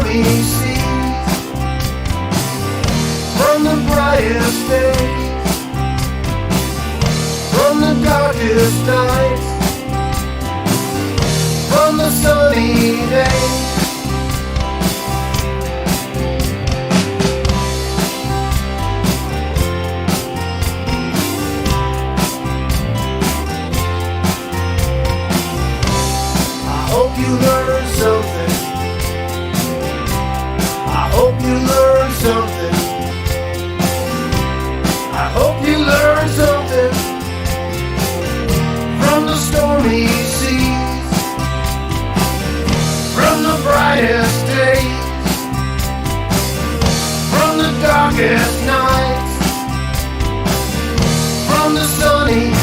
stormy seas, from the brightest days, from the darkest nights, from the sunny days. You learn something. I hope you learn something. I hope you learn something from the stormy seas, from the brightest days, from the darkest nights, from the sunny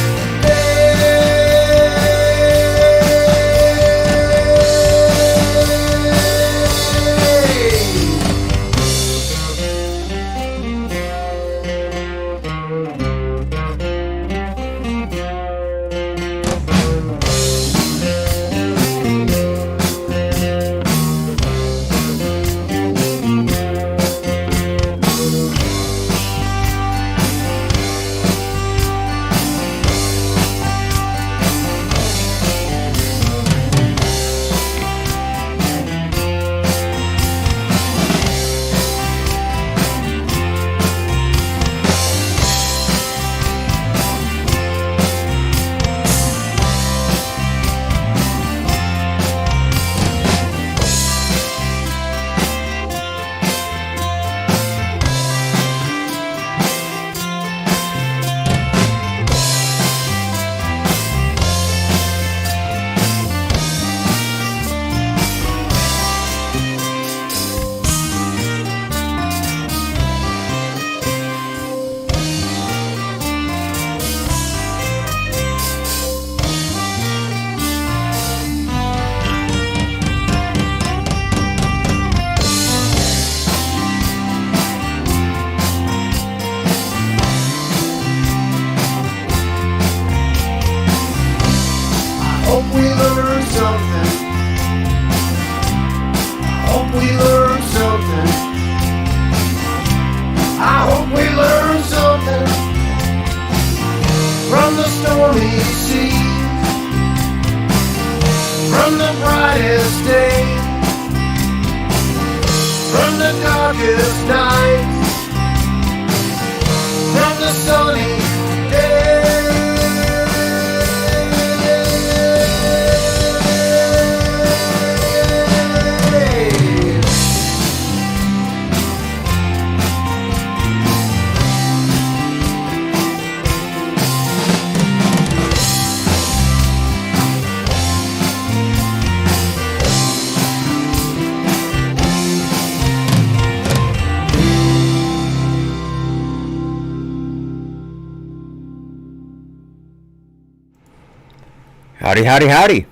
Howdy, howdy, howdy.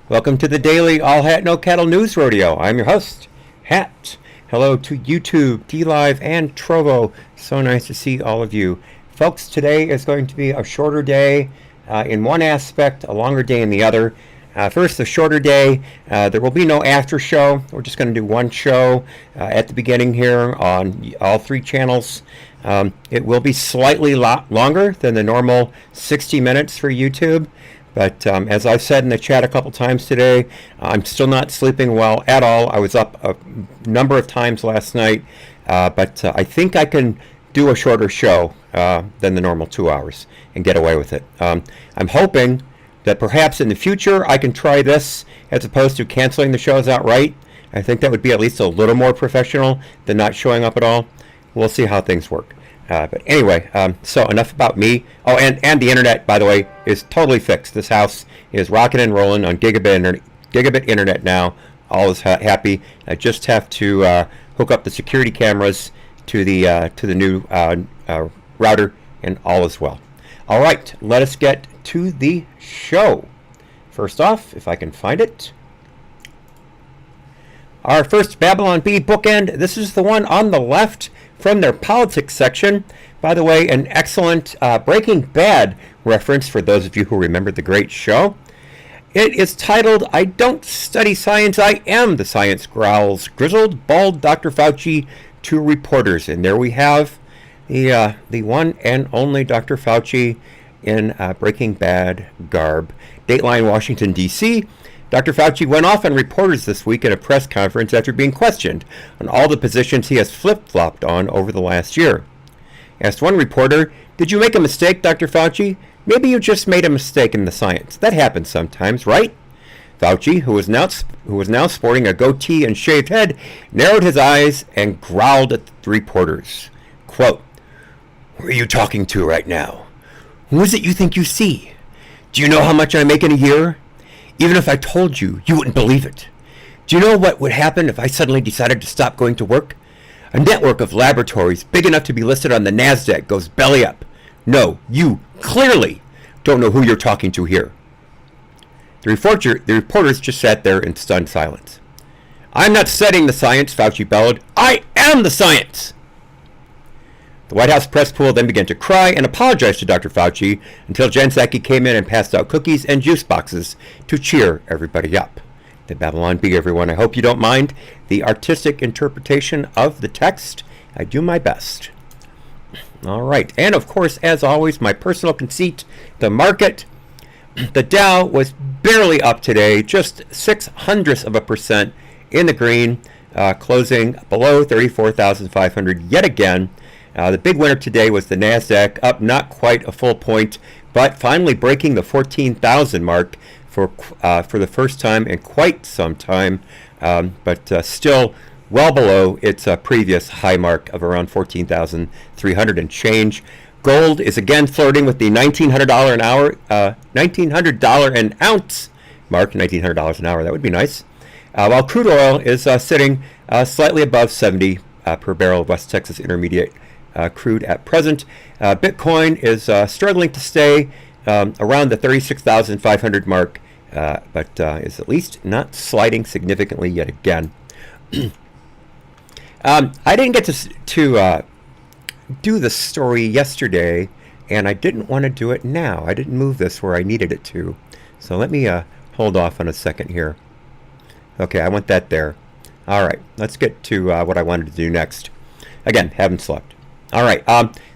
Welcome to the daily All Hat No Cattle News Rodeo. I'm your host, Hat. Hello to YouTube, D-Live, and Trovo. So nice to see all of you. Folks, today is going to be a shorter day in one aspect, a longer day in the other. First, the shorter day. There will be no after show. We're just going to do one show at the beginning here on all three channels. It will be slightly longer than the normal 60 minutes for YouTube. But as I've said in the chat a couple times today, I'm still not sleeping well at all. I was up a number of times last night, but I think I can do a shorter show than the normal 2 hours and get away with it. I'm hoping that perhaps in the future I can try this as opposed to canceling the shows outright. I think that would be at least a little more professional than not showing up at all. We'll see how things work. But anyway, so enough about me. Oh, and the internet, by the way, is totally fixed. This house is rocking and rolling on gigabit internet now. All is happy. I just have to hook up the security cameras to the new router, and all is well. All right, let us get to the show. First off, if I can find it. Our first Babylon Bee bookend. This is the one on the left from their politics section. By the way, an excellent Breaking Bad reference for those of you who remember the great show. It is titled, "I don't study science, I am the science," growls grizzled, bald Dr. Fauci to reporters. And there we have the one and only Dr. Fauci in Breaking Bad garb. Dateline, Washington, D.C. Dr. Fauci went off on reporters this week at a press conference after being questioned on all the positions he has flip-flopped on over the last year. Asked one reporter, "Did you make a mistake, Dr. Fauci? Maybe you just made a mistake in the science. That happens sometimes, right?" Fauci, who was now sporting a goatee and shaved head, narrowed his eyes and growled at the reporters. Quote, "Who are you talking to right now? Who is it you think you see? Do you know how much I make in a year? Even if I told you, you wouldn't believe it. Do you know what would happen if I suddenly decided to stop going to work? A network of laboratories big enough to be listed on the NASDAQ goes belly up. No, you clearly don't know who you're talking to here." The reporters just sat there in stunned silence. "I'm not studying the science," Fauci bellowed. "I am the science!" The White House press pool then began to cry and apologize to Dr. Fauci until Jen Psaki came in and passed out cookies and juice boxes to cheer everybody up. The Babylon Bee, everyone. I hope you don't mind the artistic interpretation of the text. I do my best. All right. And, of course, as always, my personal conceit, the market. The Dow was barely up today, just 0.06% in the green, closing below 34,500 yet again. The big winner today was the NASDAQ, up not quite a full point, but finally breaking the 14,000 mark for the first time in quite some time, but still well below its previous high mark of around 14,300 and change. Gold is again flirting with the $1,900 an ounce mark, $1,900 an hour. That would be nice. While crude oil is sitting slightly above 70 per barrel of West Texas Intermediate crude at present. Bitcoin is struggling to stay around the 36,500 mark, but is at least not sliding significantly yet again. I didn't get to do the story yesterday, and I didn't want to do it now. I didn't move this where I needed it to. So let me hold off on a second here. Okay, I want that there. All right, let's get to what I wanted to do next. Again, haven't slept. All right,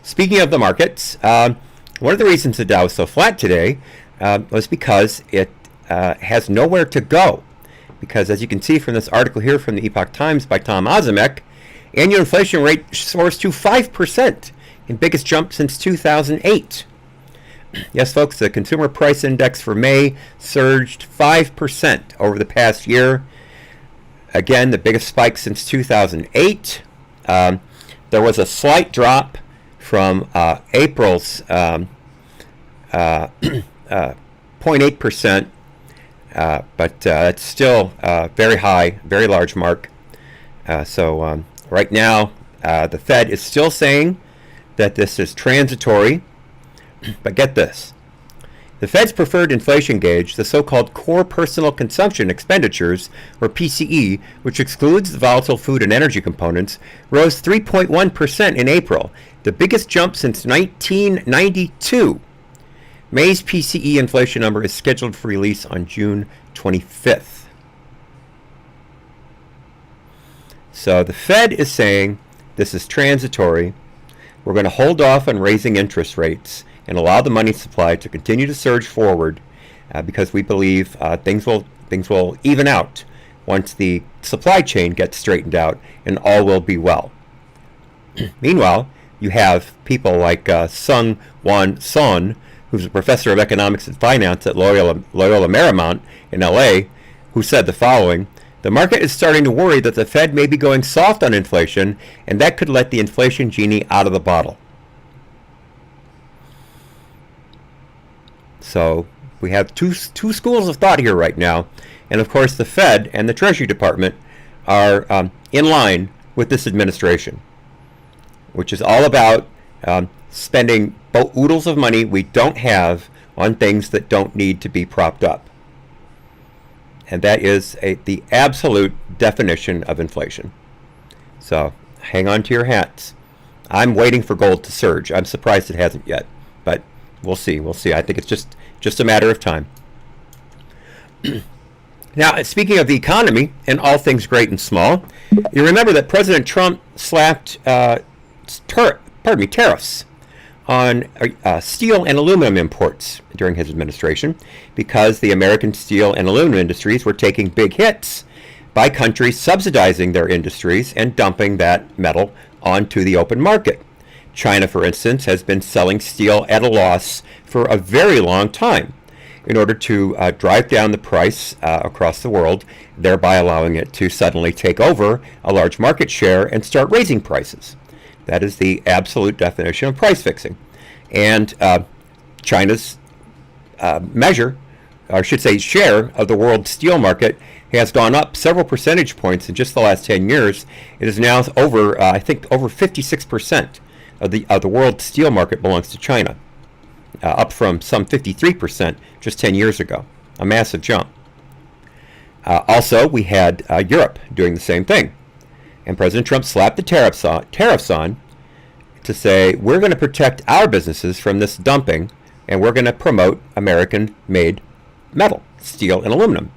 speaking of the markets, one of the reasons the Dow is so flat today was because it has nowhere to go. Because as you can see from this article here from the Epoch Times by Tom Ozimek, annual inflation rate soars to 5%, in biggest jump since 2008. Yes, folks, the Consumer Price Index for May surged 5% over the past year. Again, the biggest spike since 2008. There was a slight drop from April's 0.8%, but it's still very high, very large mark. So right now, the Fed is still saying that this is transitory. But get this. The Fed's preferred inflation gauge, the so-called Core Personal Consumption Expenditures, or PCE, which excludes the volatile food and energy components, rose 3.1% in April, the biggest jump since 1992. May's PCE inflation number is scheduled for release on June 25th. So the Fed is saying this is transitory. We're going to hold off on raising interest rates and allow the money supply to continue to surge forward because we believe things will even out once the supply chain gets straightened out and all will be well. Meanwhile, you have people like Sung-Won Son, who's a professor of economics and finance at Loyola Marymount in LA, who said the following: "The market is starting to worry that the Fed may be going soft on inflation, and that could let the inflation genie out of the bottle." So we have two schools of thought here right now. And of course, the Fed and the Treasury Department are in line with this administration, which is all about spending oodles of money we don't have on things that don't need to be propped up. And that is the absolute definition of inflation. So hang on to your hats. I'm waiting for gold to surge. I'm surprised it hasn't yet, but we'll see. I think it's just a matter of time. Now, speaking of the economy and all things great and small, you remember that President Trump slapped tariffs on steel and aluminum imports during his administration because the American steel and aluminum industries were taking big hits by countries subsidizing their industries and dumping that metal onto the open market. China, for instance, has been selling steel at a loss for a very long time in order to drive down the price across the world, thereby allowing it to suddenly take over a large market share and start raising prices. That is the absolute definition of price fixing. And China's measure, or I should say share, of the world steel market has gone up several percentage points in just the last 10 years. It is now over, I think, over 56% of the world steel market belongs to China, up from some 53% just 10 years ago. A massive jump. Also, we had Europe doing the same thing. And President Trump slapped the tariffs on to say, we're going to protect our businesses from this dumping, and we're going to promote American-made metal, steel, and aluminum.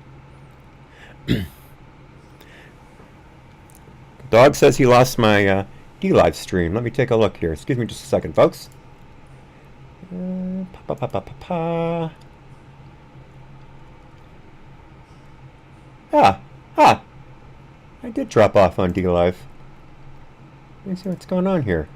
Dog says he lost my D-Live stream. Let me take a look here. Excuse me just a second, folks. I did drop off on D-Live. Let me see what's going on here.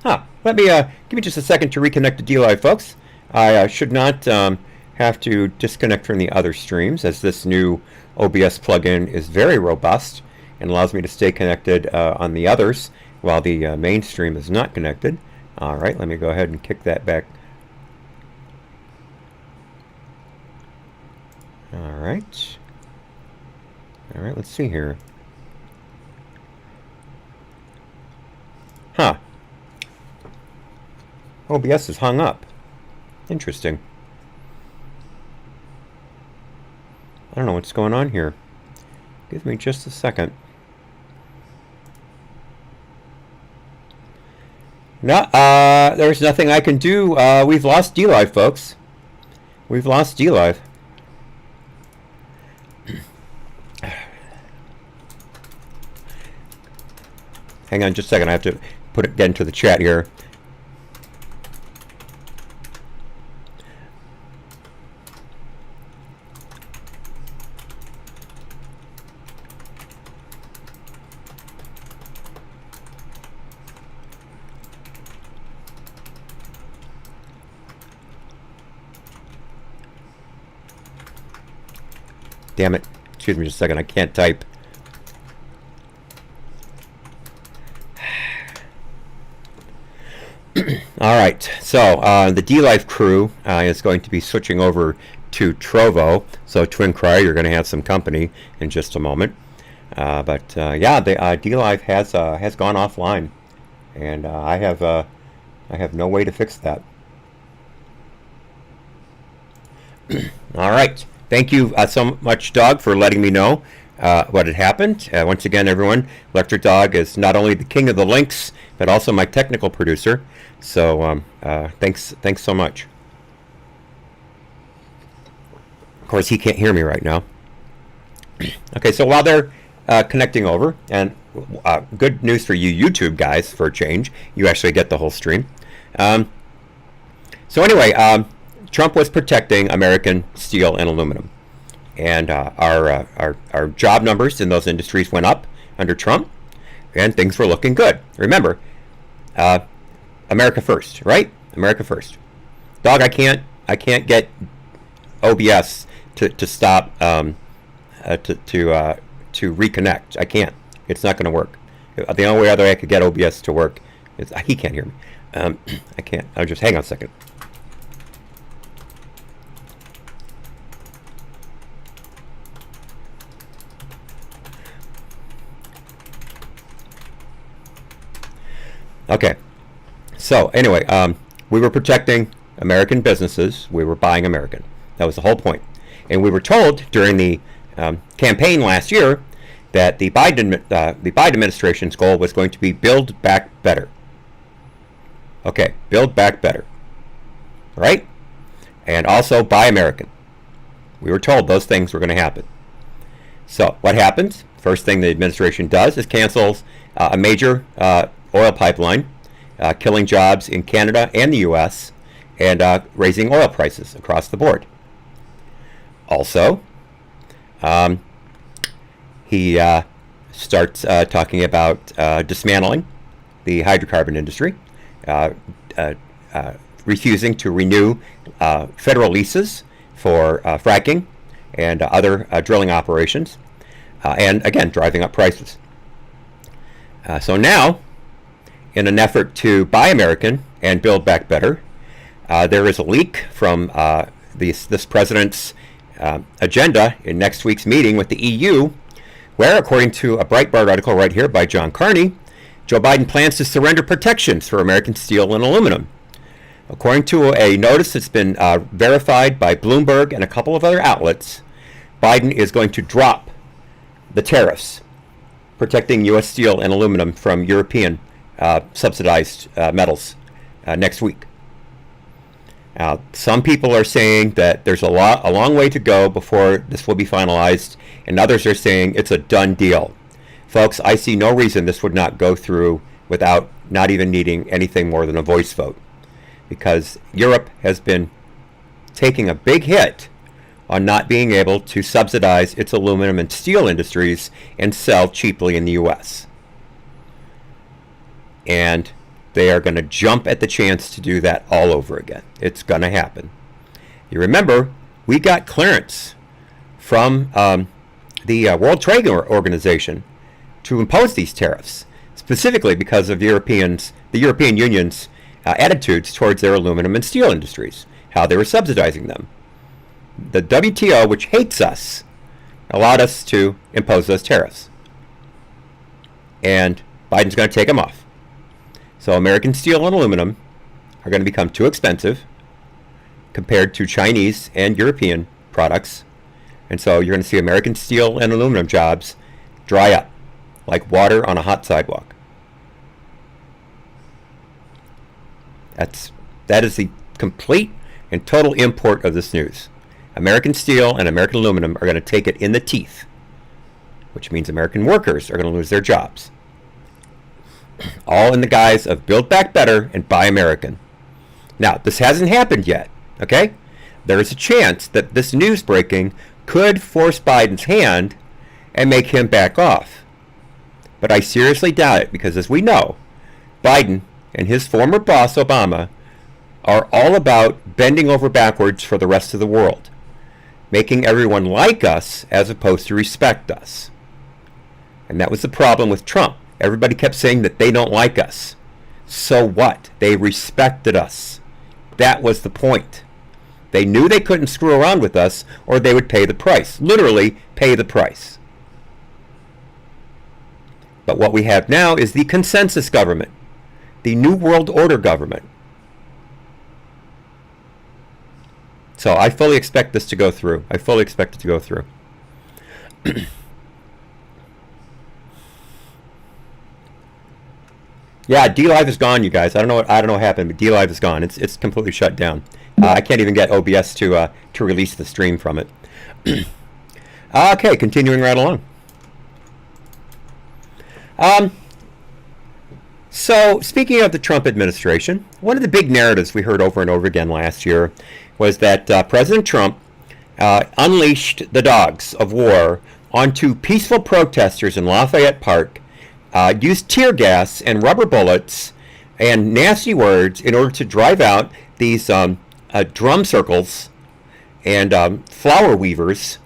Let me give me just a second to reconnect to D-Live, folks. I should not have to disconnect from the other streams, as this new OBS plugin is very robust and allows me to stay connected on the others while the main stream is not connected. All right, let me go ahead and kick that back. All right, let's see here. OBS is hung up. Interesting. I don't know what's going on here. Give me just a second. No, there's nothing I can do. We've lost D-Live, folks. We've lost D-Live. Hang on just a second. I have to get into the chat here. Damn it. Excuse me just a second. I can't type. All right. So the D-Live crew is going to be switching over to Trovo. So Twin Cry, you're going to have some company in just a moment. Yeah, the D-Live has gone offline, and I have no way to fix that. All right. Thank you so much, Dog, for letting me know what had happened. Once again, everyone, Electric Dog is not only the king of the links, but also my technical producer. So thanks so much. Of course, he can't hear me right now. Okay, so while they're connecting over, and good news for you YouTube guys for a change, you actually get the whole stream. So anyway, Trump was protecting American steel and aluminum, and our job numbers in those industries went up under Trump, and things were looking good. Remember, America first, right? America first. Dog, I can't get OBS to stop to reconnect. I can't. It's not going to work. The only way other I could get OBS to work is he can't hear me. I can't. I'll just hang on a second. Okay, so anyway, we were protecting American businesses. We were buying American. That was the whole point. And we were told during the campaign last year that the Biden administration's goal was going to be build back better. Okay, build back better. Right? and also Buy American. We were told those things were going to happen. So what happens? First thing the administration does is cancels a major oil pipeline, killing jobs in Canada and the U.S., and raising oil prices across the board. Also, he starts talking about dismantling the hydrocarbon industry, refusing to renew federal leases for fracking and other drilling operations, and again, driving up prices. So now, in an effort to buy American and build back better, there is a leak from this president's agenda in next week's meeting with the EU, where, according to a Breitbart article right here by John Carney, Joe Biden plans to surrender protections for American steel and aluminum. According to a notice that's been verified by Bloomberg and a couple of other outlets, Biden is going to drop the tariffs protecting U.S. steel and aluminum from European subsidized metals next week. Some people are saying that there's a long way to go before this will be finalized, and others are saying it's a done deal. Folks, I see no reason this would not go through without not even needing anything more than a voice vote, because Europe has been taking a big hit on not being able to subsidize its aluminum and steel industries and sell cheaply in the U.S. And they are going to jump at the chance to do that all over again. It's going to happen. You remember, we got clearance from the World Trade Organization to impose these tariffs, specifically because of the European Union's attitudes towards their aluminum and steel industries, how they were subsidizing them. The WTO, which hates us, allowed us to impose those tariffs. And Biden's going to take them off. So American steel and aluminum are going to become too expensive compared to Chinese and European products. And so you're going to see American steel and aluminum jobs dry up like water on a hot sidewalk. That is the complete and total import of this news. American steel and American aluminum are going to take it in the teeth, which means American workers are going to lose their jobs. All in the guise of Build Back Better and Buy American. Now, this hasn't happened yet, okay? There is a chance that this news breaking could force Biden's hand and make him back off. But I seriously doubt it, because as we know, Biden and his former boss, Obama, are all about bending over backwards for the rest of the world, making everyone like us as opposed to respect us. And that was the problem with Trump. Everybody kept saying that they don't like us. So what? They respected us. That was the point. They knew they couldn't screw around with us, or they would pay the price. Literally, pay the price. But what we have now is the consensus government, the New World Order government. So I fully expect this to go through. I fully expect it to go through. Yeah, DLive is gone, you guys. I don't know what happened, but DLive is gone. It's completely shut down. I can't even get OBS to release the stream from it. Okay, continuing right along. So speaking of the Trump administration, one of the big narratives we heard over and over again last year was that President Trump unleashed the dogs of war onto peaceful protesters in Lafayette Park, used tear gas and rubber bullets and nasty words in order to drive out these drum circles and flower weavers,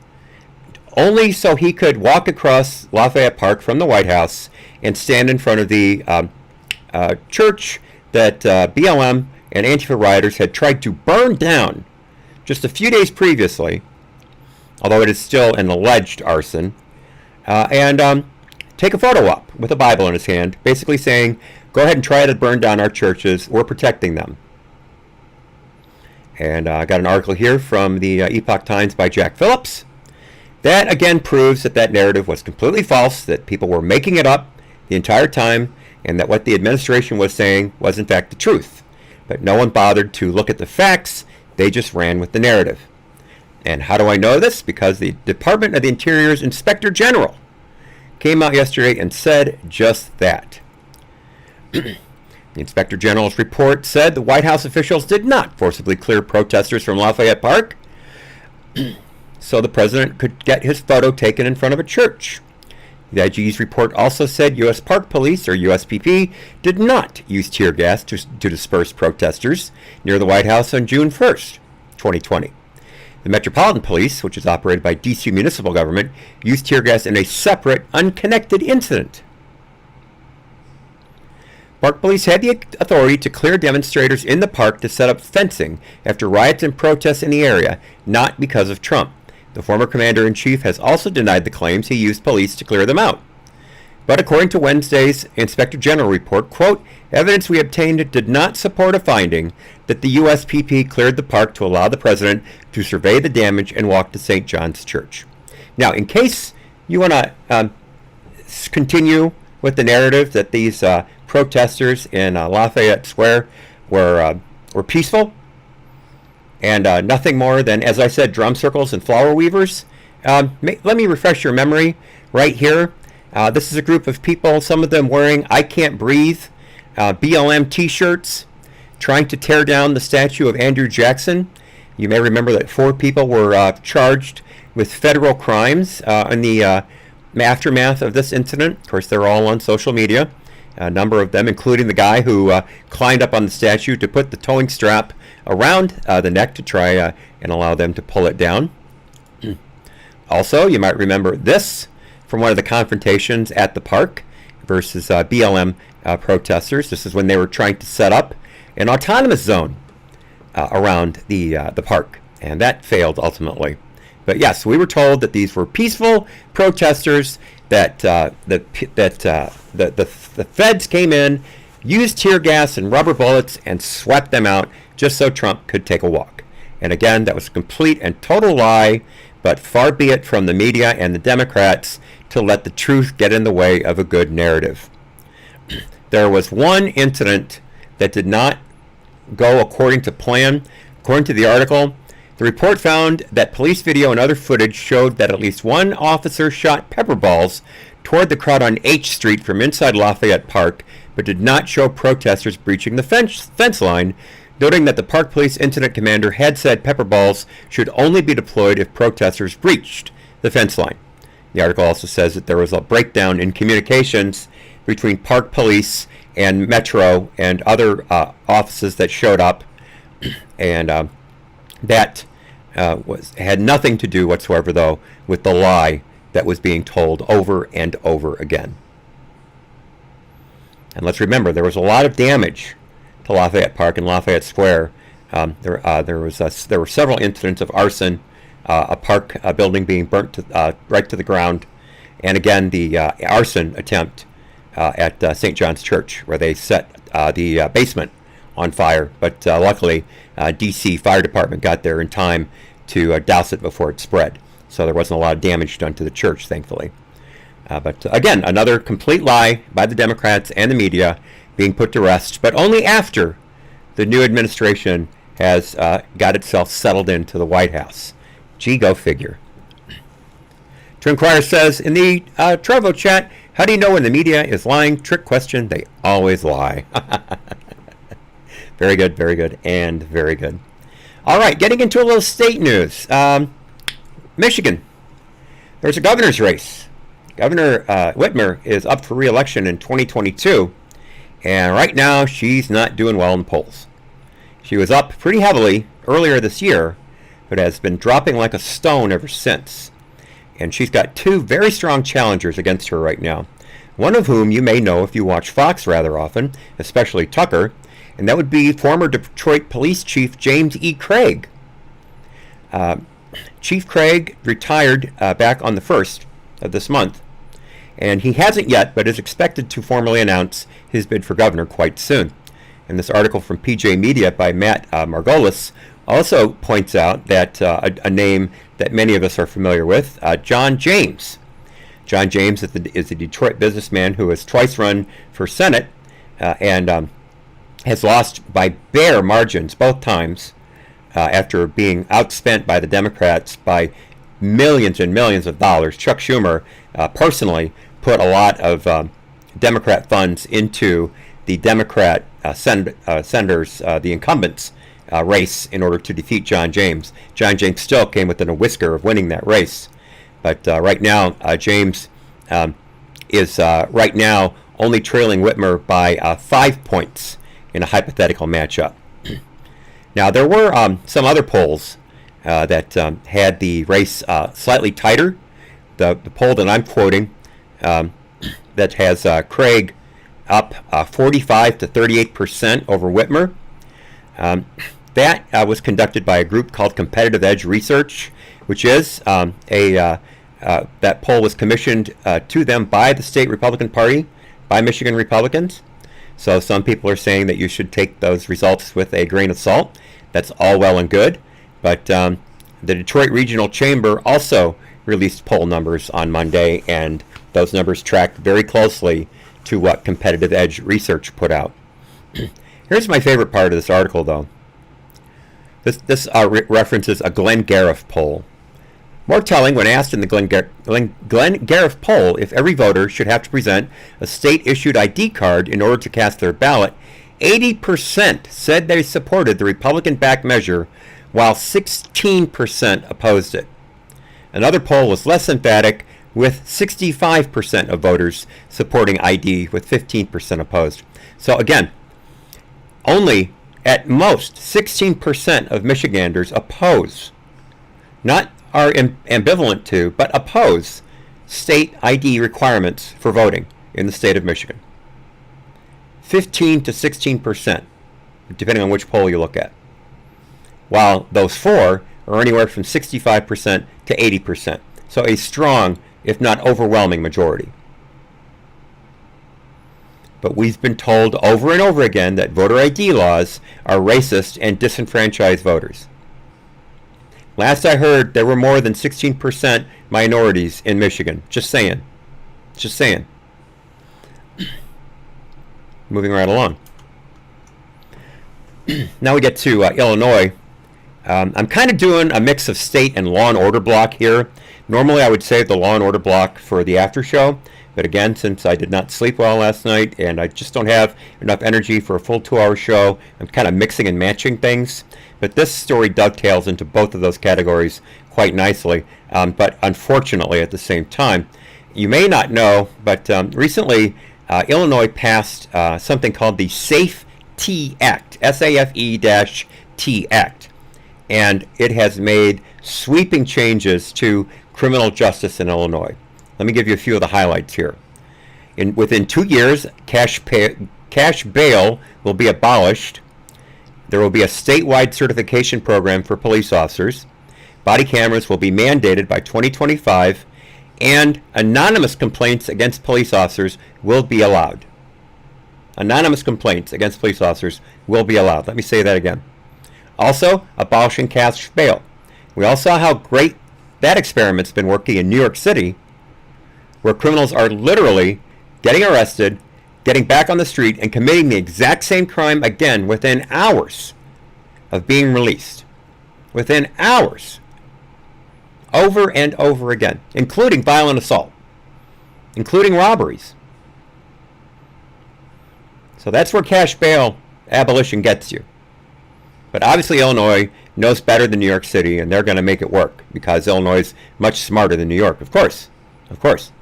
only so he could walk across Lafayette Park from the White House and stand in front of the church that BLM and Antifa rioters had tried to burn down just a few days previously, although it is still an alleged arson, and take a photo up with a Bible in his hand, basically saying, go ahead and try to burn down our churches, we're protecting them. And I got an article here from the Epoch Times by Jack Phillips. That again proves that that narrative was completely false, that people were making it up the entire time, and that what the administration was saying was in fact the truth. But no one bothered to look at the facts, They just ran with the narrative. And how do I know this? Because the Department of the Interior's Inspector General came out yesterday and said just that. The Inspector General's report said the White House officials did not forcibly clear protesters from Lafayette Park so the president could get his photo taken in front of a church. The IG's report also said U.S. Park Police, or USPP, did not use tear gas to disperse protesters near the White House on June 1st, 2020. The Metropolitan Police, which is operated by D.C. municipal government, used tear gas in a separate, unconnected incident. Park Police had the authority to clear demonstrators in the park to set up fencing after riots and protests in the area, not because of Trump. The former commander-in-chief has also denied the claims he used police to clear them out. But according to Wednesday's Inspector General report, quote, evidence we obtained did not support a finding that the USPP cleared the park to allow the president to survey the damage and walk to St. John's Church. Now, in case you want to continue with the narrative that these protesters in Lafayette Square were peaceful and nothing more than, as I said, drum circles and flower weavers, let me refresh your memory right here. This is a group of people, some of them wearing I Can't Breathe BLM t-shirts, trying to tear down the statue of Andrew Jackson. You may remember that 4 people were charged with federal crimes in the aftermath of this incident. Of course, they're all on social media. A number of them, including the guy who climbed up on the statue to put the towing strap around the neck to try and allow them to pull it down. Also, you might remember this from one of the confrontations at the park versus BLM protesters. This is when they were trying to set up an autonomous zone around the park, and that failed ultimately. But yes, we were told that these were peaceful protesters, that the feds came in, used tear gas and rubber bullets, and swept them out just so Trump could take a walk. And again, that was a complete and total lie, but far be it from the media and the Democrats to let the truth get in the way of a good narrative. There was one incident that did not go according to plan. According to the article, the report found that police video and other footage showed that at least one officer shot pepper balls toward the crowd on H Street from inside Lafayette Park, but did not show protesters breaching the fence line, noting that the park police incident commander had said pepper balls should only be deployed if protesters breached the fence line. The article also says that there was a breakdown in communications between park police and Metro and other offices that showed up, and that had nothing to do whatsoever, though, with the lie that was being told over and over again. And let's remember, there was a lot of damage to Lafayette Park and Lafayette Square. There were several incidents of arson, a park building being burnt right to the ground, and again the arson attempt at St. John's Church, where they set the basement on fire. But luckily, D.C. Fire Department got there in time to douse it before it spread. So there wasn't a lot of damage done to the church, thankfully. But again, another complete lie by the Democrats and the media being put to rest, but only after the new administration has got itself settled into the White House. Gee, go figure. To Inquirer says, in the Trovo chat, how do you know when the media is lying? Trick question, they always lie. Very good, and very good. All right, getting into a little state news. Michigan, there's a governor's race. Governor Whitmer is up for re-election in 2022, and right now she's not doing well in the polls. She was up pretty heavily earlier this year, but has been dropping like a stone ever since. And she's got 2 very strong challengers against her right now, one of whom you may know if you watch Fox rather often, especially Tucker, and that would be former Detroit Police Chief James E. Craig. Chief Craig retired back on the 1st of this month, and he hasn't yet, but is expected to formally announce his bid for governor quite soon. And this article from PJ Media by Matt Margolis also points out that a name that many of us are familiar with, John James. John James is a Detroit businessman who has twice run for Senate and has lost by bare margins both times after being outspent by the Democrats by millions and millions of dollars. Chuck Schumer personally put a lot of Democrat funds into the Democrat senators, the incumbents, race in order to defeat John James. John James still came within a whisker of winning that race. But right now, James is right now only trailing Whitmer by 5 points in a hypothetical matchup. Now, there were some other polls that had the race slightly tighter. The poll that I'm quoting that has Craig up 45 to 38% over Whitmer. That was conducted by a group called Competitive Edge Research, which is that poll was commissioned to them by the state Republican Party, by Michigan Republicans. So some people are saying that you should take those results with a grain of salt. That's all well and good. But the Detroit Regional Chamber also released poll numbers on Monday, and those numbers tracked very closely to what Competitive Edge Research put out. Here's my favorite part of this article, though. This references a Glenn Gariff poll. More telling, when asked in the Glenn Gariff poll if every voter should have to present a state-issued ID card in order to cast their ballot, 80% said they supported the Republican-backed measure, while 16% opposed it. Another poll was less emphatic, with 65% of voters supporting ID, with 15% opposed. So again, only at most 16% of Michiganders oppose, not are ambivalent to, but oppose state ID requirements for voting in the state of Michigan. 15 to 16%, depending on which poll you look at. While those four are anywhere from 65% to 80%. So a strong, if not overwhelming, majority. But we've been told over and over again that voter ID laws are racist and disenfranchise voters. Last I heard, there were more than 16% minorities in Michigan. Just saying. Just saying. Moving right along. Now we get to Illinois. I'm kind of doing a mix of state and law and order block here. Normally I would save the law and order block for the after show, but again, since I did not sleep well last night and I just don't have enough energy for a full 2-hour show, I'm kind of mixing and matching things. But this story dovetails into both of those categories quite nicely, but unfortunately at the same time. You may not know, but recently Illinois passed something called the SAFE-T Act, SAFE-T Act. And it has made sweeping changes to criminal justice in Illinois. Let me give you a few of the highlights here. Within 2 years, cash bail will be abolished. There will be a statewide certification program for police officers. Body cameras will be mandated by 2025, and anonymous complaints against police officers will be allowed. Anonymous complaints against police officers will be allowed. Let me say that again. Also, abolishing cash bail. We all saw how great that experiment's been working in New York City, where criminals are literally getting arrested, getting back on the street, and committing the exact same crime again within hours of being released. Within hours. Over and over again, including violent assault, including robberies. So that's where cash bail abolition gets you. But obviously Illinois knows better than New York City, and they're going to make it work because Illinois is much smarter than New York. Of course. Of course.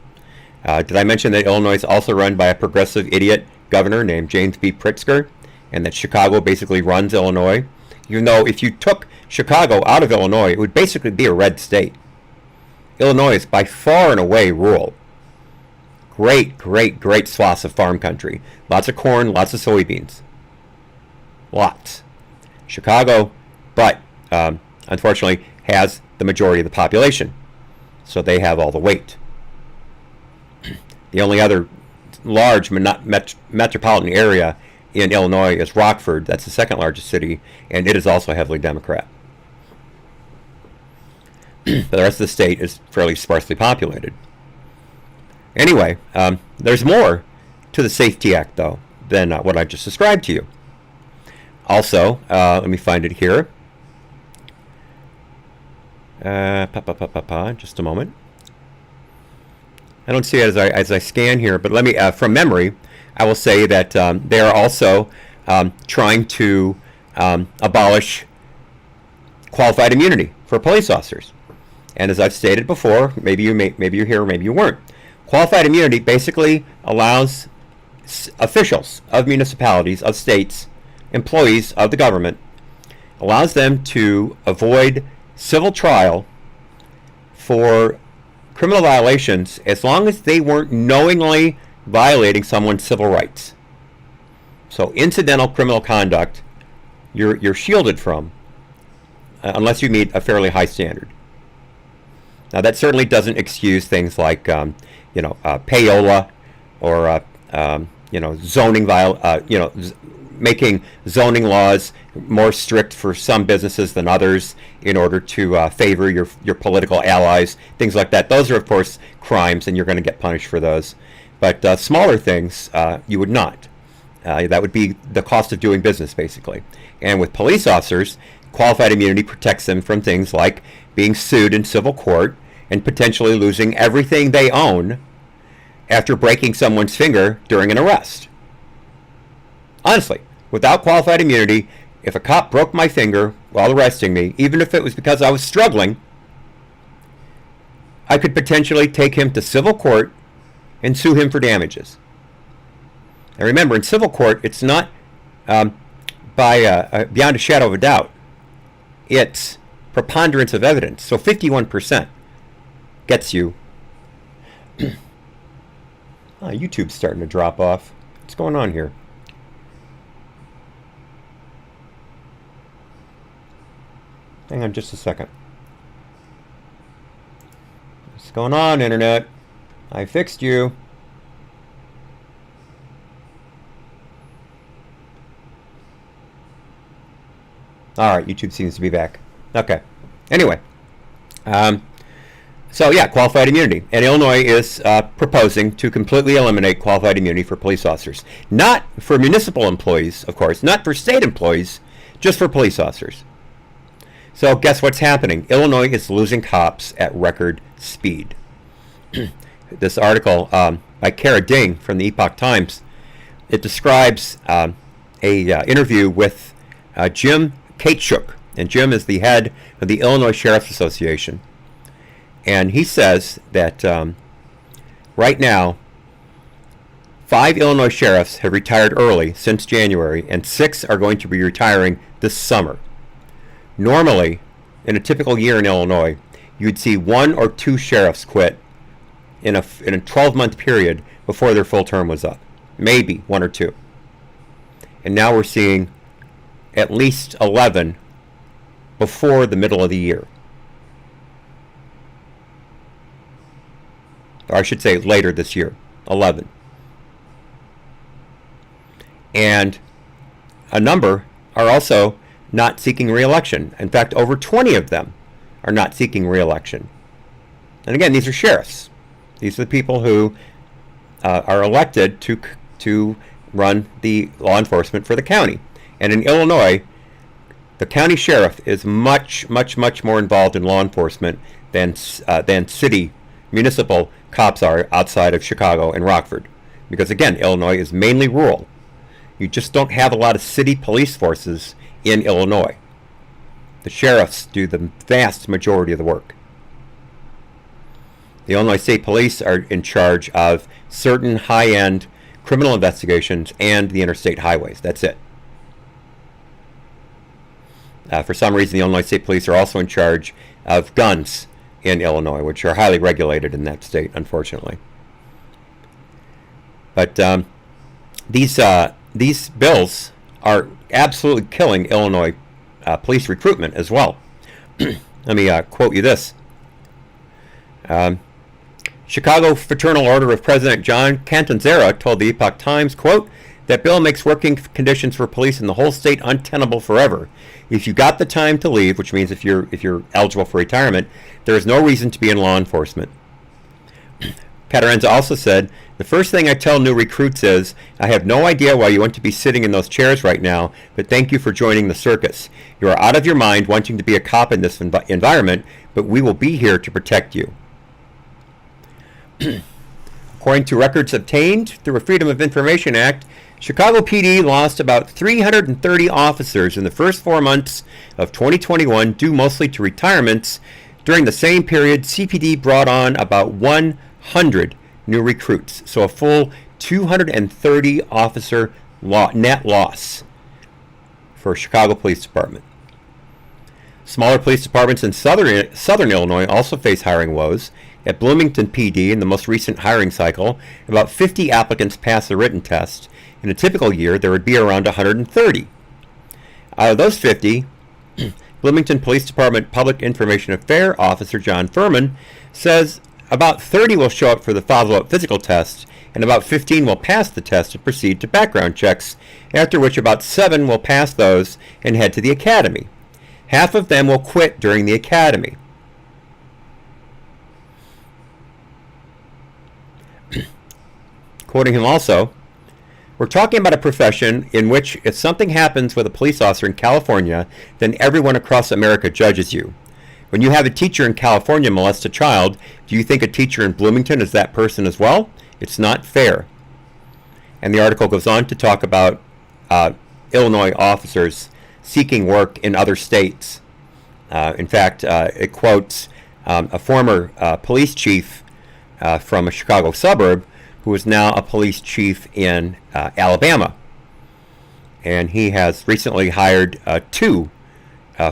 Did I mention that Illinois is also run by a progressive idiot governor named James B. Pritzker, and that Chicago basically runs Illinois? Even though if you took Chicago out of Illinois, it would basically be a red state. Illinois is by far and away rural. Great, great, great swaths of farm country. Lots of corn, lots of soybeans. Lots. Chicago, but unfortunately, has the majority of the population. So they have all the weight. The only other large metropolitan area in Illinois is Rockford. That's the second largest city, and it is also heavily Democrat. But the rest of the state is fairly sparsely populated. Anyway, there's more to the Safety Act, though, than what I just described to you. Also, let me find it here. Just a moment. I don't see it as I scan here, but let me, from memory, I will say that they are also trying to abolish qualified immunity for police officers. And as I've stated before, maybe you're here, maybe you weren't. Qualified immunity basically allows officials of municipalities, of states, employees of the government, allows them to avoid civil trial for criminal violations as long as they weren't knowingly violating someone's civil rights. So incidental criminal conduct, you're shielded from unless you meet a fairly high standard. Now that certainly doesn't excuse things like payola or zoning making zoning laws more strict for some businesses than others in order to favor your political allies, things like that. Those are, of course, crimes, and you're going to get punished for those. But smaller things, you would not. That would be the cost of doing business, basically. And with police officers, qualified immunity protects them from things like being sued in civil court and potentially losing everything they own after breaking someone's finger during an arrest. Honestly, without qualified immunity, if a cop broke my finger while arresting me, even if it was because I was struggling, I could potentially take him to civil court and sue him for damages. And remember, in civil court, it's not beyond a shadow of a doubt. It's preponderance of evidence. So 51% gets you. YouTube's starting to drop off. What's going on here? Hang on just a second. What's going on, Internet? I fixed you. Alright, YouTube seems to be back. Okay. Anyway. So yeah, qualified immunity. And Illinois is proposing to completely eliminate qualified immunity for police officers. Not for municipal employees, of course. Not for state employees. Just for police officers. So guess what's happening? Illinois is losing cops at record speed. This article by Kara Ding from the Epoch Times, it describes a interview with Jim Katechuk, and Jim is the head of the Illinois Sheriff's Association. And he says that right now, 5 Illinois sheriffs have retired early since January, and 6 are going to be retiring this summer. Normally, in a typical year in Illinois, you'd see 1 or 2 sheriffs quit in a 12-month period before their full term was up. Maybe 1 or 2. And now we're seeing at least 11 before the middle of the year. Or I should say later this year. 11. And a number are also not seeking re-election. In fact, over 20 of them are not seeking re-election. And again, these are sheriffs. These are the people who are elected to run the law enforcement for the county. And in Illinois, the county sheriff is much, much, much more involved in law enforcement than city municipal cops are outside of Chicago and Rockford. Because again, Illinois is mainly rural. You just don't have a lot of city police forces in Illinois. The sheriffs do the vast majority of the work. The Illinois State Police are in charge of certain high-end criminal investigations and the interstate highways. That's it. For some reason, the Illinois State Police are also in charge of guns in Illinois, which are highly regulated in that state, unfortunately. But these bills are absolutely killing Illinois police recruitment as well. Let me quote you this. Chicago Fraternal Order of President John Catanzara told the Epoch Times, quote, that bill makes working conditions for police in the whole state untenable forever. If you got the time to leave, which means if you're eligible for retirement, there is no reason to be in law enforcement. Catanzara also said, the first thing I tell new recruits is, I have no idea why you want to be sitting in those chairs right now, but thank you for joining the circus. You are out of your mind wanting to be a cop in this environment, but we will be here to protect you. According to records obtained through a Freedom of Information Act, Chicago PD lost about 330 officers in the first 4 months of 2021, due mostly to retirements. During the same period, CPD brought on about 100 new recruits, so a full 230 officer net loss for Chicago Police Department. Smaller police departments in southern Illinois also face hiring woes. At Bloomington PD, in the most recent hiring cycle, about 50 applicants passed the written test. In a typical year, there would be around 130. Out of those 50, Bloomington Police Department Public Information Affairs Officer John Furman says about 30 will show up for the follow-up physical test, and about 15 will pass the test and proceed to background checks, after which about 7 will pass those and head to the academy. Half of them will quit during the academy. Quoting him also, "We're talking about a profession in which if something happens with a police officer in California, then everyone across America judges you. When you have a teacher in California molest a child, do you think a teacher in Bloomington is that person as well? It's not fair." And the article goes on to talk about Illinois officers seeking work in other states. In fact, it quotes a former police chief from a Chicago suburb who is now a police chief in Alabama. And he has recently hired 2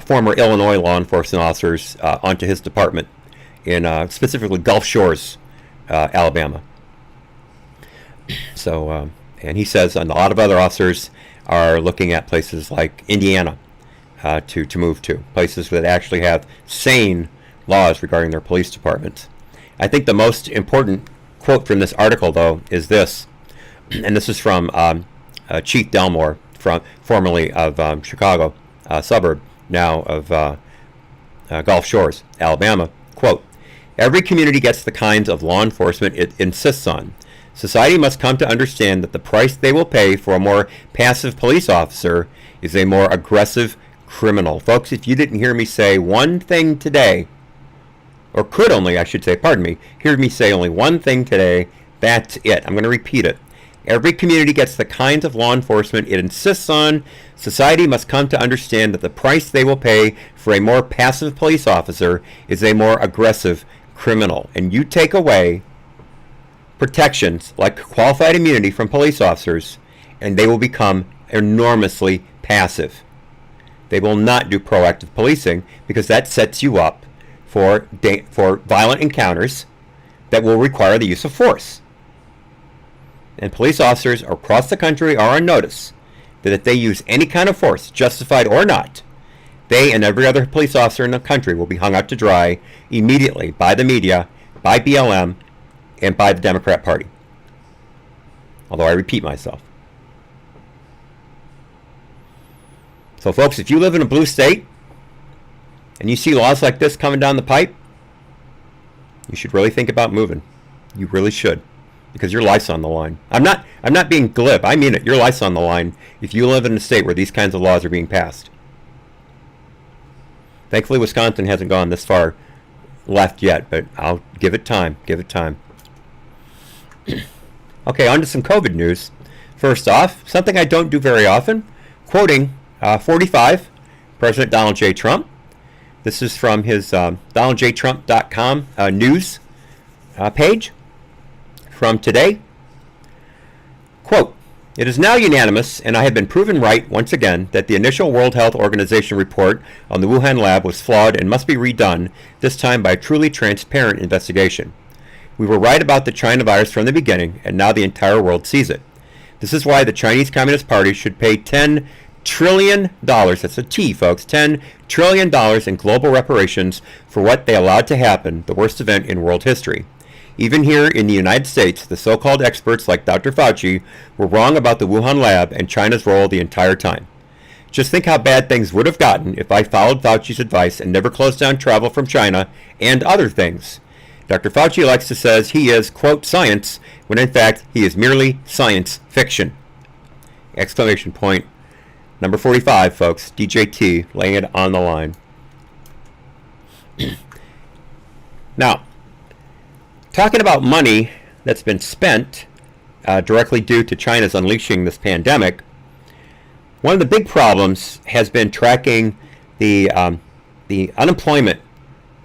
former Illinois law enforcement officers onto his department in specifically Gulf Shores, Alabama. So, and he says a lot of other officers are looking at places like Indiana to move to, places that actually have sane laws regarding their police departments. I think the most important quote from this article, though, is this, and this is from Chief Delmore, formerly of Chicago suburb, now of Gulf Shores, Alabama. Quote, "Every community gets the kinds of law enforcement it insists on. Society must come to understand that the price they will pay for a more passive police officer is a more aggressive criminal." Folks, if you didn't hear me say one thing today, or could only, I should say, pardon me, hear me say only one thing today, that's it. I'm going to repeat it. Every community gets the kinds of law enforcement it insists on. Society must come to understand that the price they will pay for a more passive police officer is a more aggressive criminal. And you take away protections like qualified immunity from police officers, and they will become enormously passive. They will not do proactive policing because that sets you up for violent encounters that will require the use of force. And police officers across the country are on notice that if they use any kind of force, justified or not, they and every other police officer in the country will be hung out to dry immediately by the media, by BLM, and by the Democrat Party. Although I repeat myself. So folks, if you live in a blue state and you see laws like this coming down the pipe, you should really think about moving. You really should, because your life's on the line. I'm not being glib. I mean it. Your life's on the line if you live in a state where these kinds of laws are being passed. Thankfully, Wisconsin hasn't gone this far left yet, but I'll give it time. Give it time. Okay, on to some COVID news. First off, something I don't do very often, quoting 45, President Donald J. Trump. This is from his DonaldJTrump.com news page from today. Quote, "It is now unanimous, and I have been proven right once again, that the initial World Health Organization report on the Wuhan lab was flawed and must be redone, this time by a truly transparent investigation. We were right about the China virus from the beginning, and now the entire world sees it. This is why the Chinese Communist Party should pay $10 trillion, that's a T, folks, $10 trillion in global reparations for what they allowed to happen, the worst event in world history. Even here in the United States, the so-called experts like Dr. Fauci were wrong about the Wuhan lab and China's role the entire time. Just think how bad things would have gotten if I followed Fauci's advice and never closed down travel from China and other things. Dr. Fauci likes to say he is, quote, science, when in fact he is merely science fiction." Exclamation point. Number 45, folks, DJT, laying it on the line. Now, talking about money that's been spent directly due to China's unleashing this pandemic, one of the big problems has been tracking the unemployment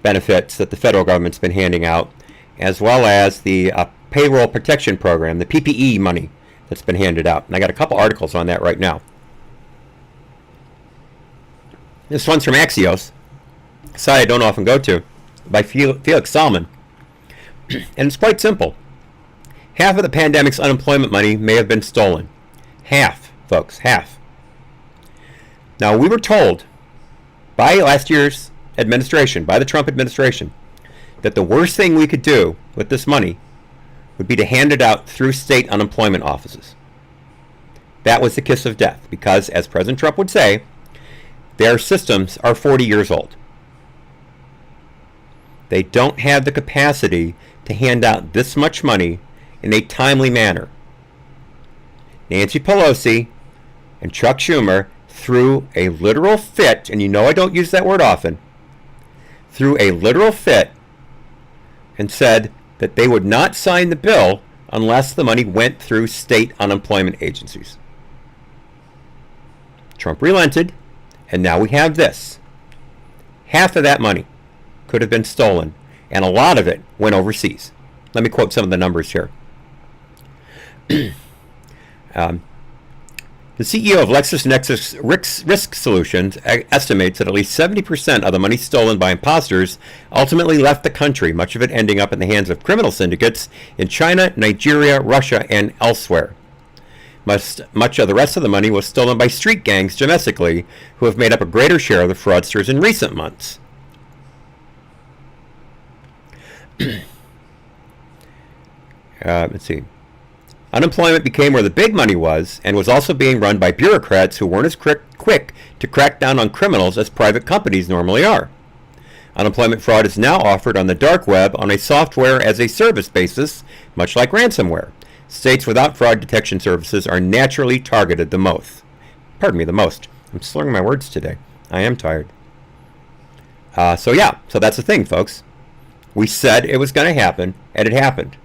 benefits that the federal government's been handing out, as well as the payroll protection program, the PPE money that's been handed out. And I got a couple articles on that right now. This one's from Axios, a site I don't often go to, by Felix Salmon. And it's quite simple. Half of the pandemic's unemployment money may have been stolen. Half, folks, half. Now, we were told by last year's administration, by the Trump administration, that the worst thing we could do with this money would be to hand it out through state unemployment offices. That was the kiss of death, because, as President Trump would say, their systems are 40 years old. They don't have the capacity to hand out this much money in a timely manner. Nancy Pelosi and Chuck Schumer threw a literal fit, and you know I don't use that word often, threw a literal fit and said that they would not sign the bill unless the money went through state unemployment agencies. Trump relented, and now we have this. Half of that money could have been stolen, and a lot of it went overseas. Let me quote some of the numbers here. The CEO of LexisNexis Risk Solutions estimates that at least 70% of the money stolen by imposters ultimately left the country, much of it ending up in the hands of criminal syndicates in China, Nigeria, Russia, and elsewhere. Much of the rest of the money was stolen by street gangs domestically, who have made up a greater share of the fraudsters in recent months. Let's see. Unemployment became where the big money was, and was also being run by bureaucrats who weren't as quick to crack down on criminals as private companies normally are. Unemployment fraud is now offered on the dark web on a software-as-a-service basis, much like ransomware. States without fraud detection services are naturally targeted the most. The most. I'm slurring my words today. I am tired. So that's the thing, folks. We said it was going to happen, and it happened.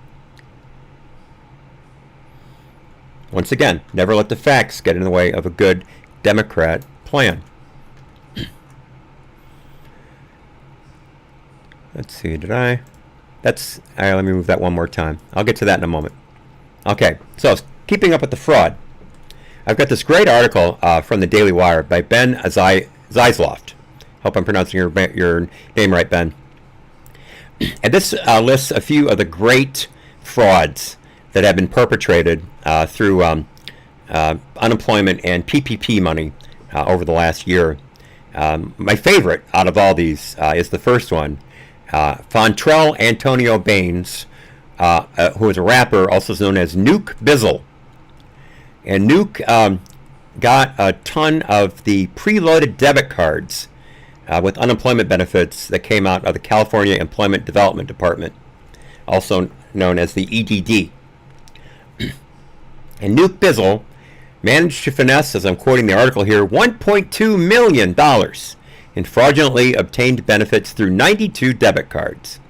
Once again, never let the facts get in the way of a good Democrat plan. Let's see, let me move that one more time. I'll get to that in a moment. Okay, so keeping up with the fraud. I've got this great article from the Daily Wire by Ben Zeisloft. Hope I'm pronouncing your name right, Ben. And this lists a few of the great frauds that have been perpetrated through unemployment and PPP money over the last year. My favorite out of all these is the first one. Fontrell Antonio Baines, who is a rapper, also known as Nuke Bizzle. And Nuke got a ton of the preloaded debit cards with unemployment benefits that came out of the California Employment Development Department, also known as the EDD. And Nuke Bizzle managed to finesse, as I'm quoting the article here, $1.2 million in fraudulently obtained benefits through 92 debit cards.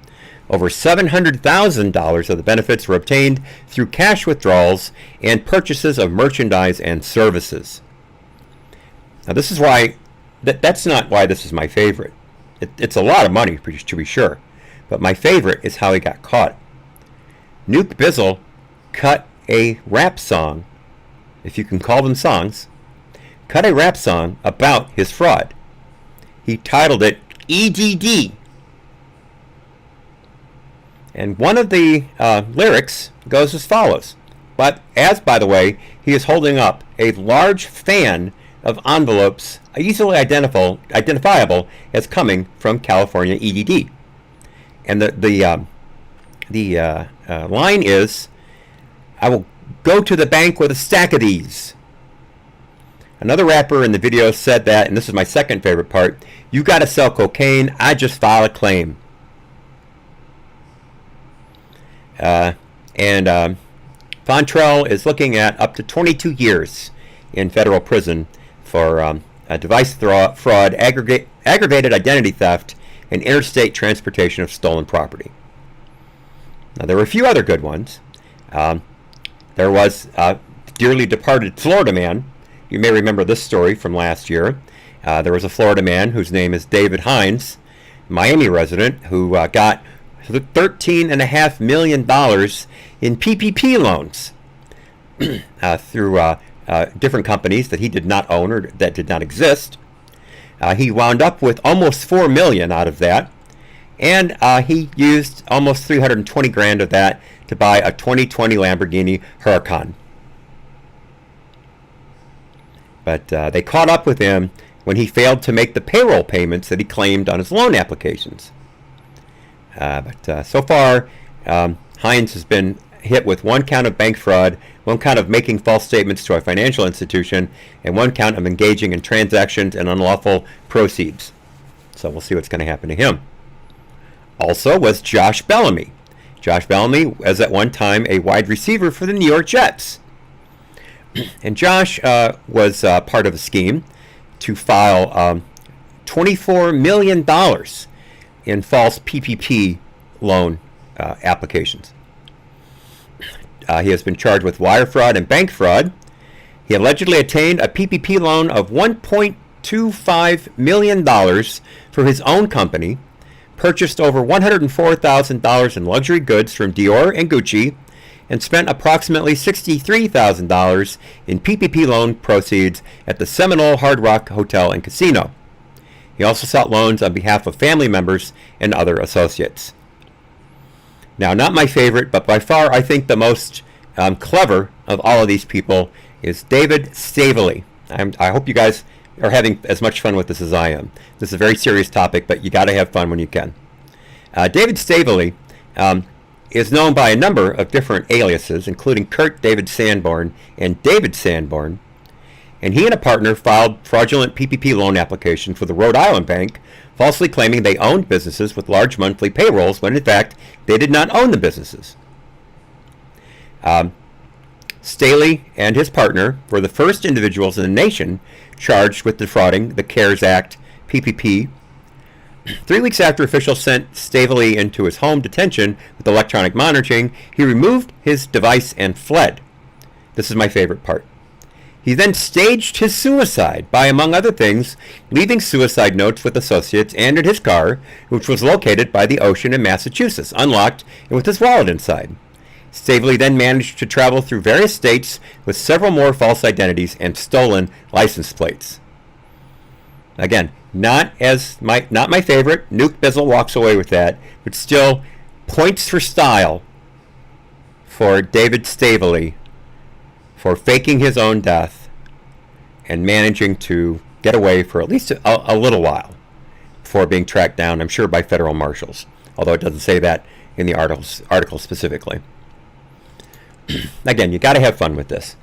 Over $700,000 of the benefits were obtained through cash withdrawals and purchases of merchandise and services. Now, this is why, that's not why this is my favorite. It's a lot of money, to be sure. But my favorite is how he got caught. Nuke Bizzle cut a rap song, if you can call them songs, cut a rap song about his fraud. He titled it EDD. And one of the lyrics goes as follows. But as, by the way, he is holding up a large fan of envelopes easily identifiable as coming from California EDD. And the line is, "I will go to the bank with a stack of these." Another rapper in the video said that, and this is my second favorite part, "You gotta sell cocaine, I just file a claim." Fontrell is looking at up to 22 years in federal prison for device fraud, aggravated identity theft, and interstate transportation of stolen property. Now, there were a few other good ones. There was dearly departed Florida man. You may remember this story from last year. There was a Florida man whose name is David Hines, Miami resident, who got $13.5 million in PPP loans through different companies that he did not own or that did not exist. He wound up with almost $4 million out of that, and he used almost $320,000 of that to buy a 2020 Lamborghini Huracan. But they caught up with him when he failed to make the payroll payments that he claimed on his loan applications. But so far, Hines has been hit with one count of bank fraud, one count of making false statements to a financial institution, and one count of engaging in transactions and unlawful proceeds. So we'll see what's going to happen to him. Also was Josh Bellamy. Josh Bellamy was at one time a wide receiver for the New York Jets. And Josh was part of a scheme to file $24 million in false PPP loan applications. He has been charged with wire fraud and bank fraud. He allegedly obtained a PPP loan of $1.25 million for his own company, purchased over $104,000 in luxury goods from Dior and Gucci, and spent approximately $63,000 in PPP loan proceeds at the Seminole Hard Rock Hotel and Casino. He also sought loans on behalf of family members and other associates. Now, not my favorite, but by far I think the most clever of all of these people is David Stavely. I hope you guys are having as much fun with this as I am. This is a very serious topic, but you got to have fun when you can. David Stavely is known by a number of different aliases, including Kurt David Sanborn and David Sanborn. And he and a partner filed fraudulent PPP loan applications for the Rhode Island Bank, falsely claiming they owned businesses with large monthly payrolls when in fact they did not own the businesses. Staley and his partner were the first individuals in the nation charged with defrauding the CARES Act PPP. 3 weeks after officials sent Stavely into his home detention with electronic monitoring, he removed his device and fled. This is my favorite part. He then staged his suicide by, among other things, leaving suicide notes with associates and in his car, which was located by the ocean in Massachusetts, unlocked and with his wallet inside. Stavely then managed to travel through various states with several more false identities and stolen license plates. Again, not my favorite. Nuke Bizzle walks away with that, but still points for style for David Stavely for faking his own death and managing to get away for at least a little while before being tracked down, I'm sure, by federal marshals, although it doesn't say that in the article specifically. Again, you got to have fun with this.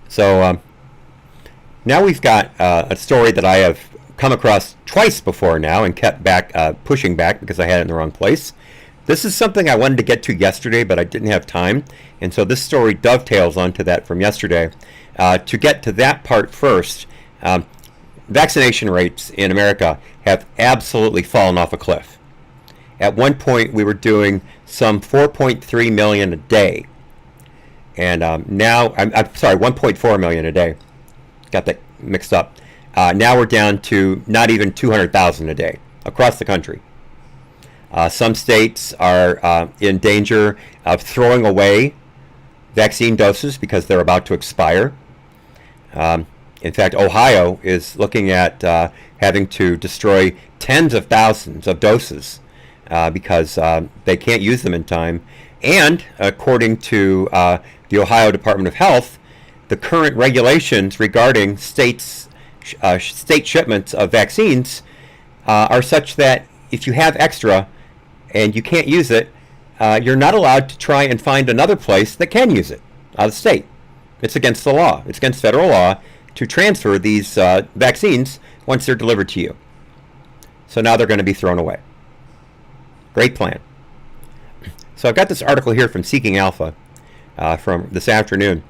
So now we've got a story that I have come across twice before now and kept pushing back because I had it in the wrong place. This is something I wanted to get to yesterday, but I didn't have time, and so this story dovetails onto that from yesterday. To get to that part first, vaccination rates in America have absolutely fallen off a cliff. At one point, we were doing some 4.3 million a day, and now, I'm sorry, 1.4 million a day. Got that mixed up. Now we're down to not even 200,000 a day across the country. Some states are in danger of throwing away vaccine doses because they're about to expire. In fact, Ohio is looking at having to destroy tens of thousands of doses because they can't use them in time. And according to the Ohio Department of Health, the current regulations regarding state shipments of vaccines are such that if you have extra and you can't use it, you're not allowed to try and find another place that can use it out of state. It's against the law. It's against federal law to transfer these vaccines once they're delivered to you. So now they're going to be thrown away. Great plan. So I've got this article here from Seeking Alpha from this afternoon.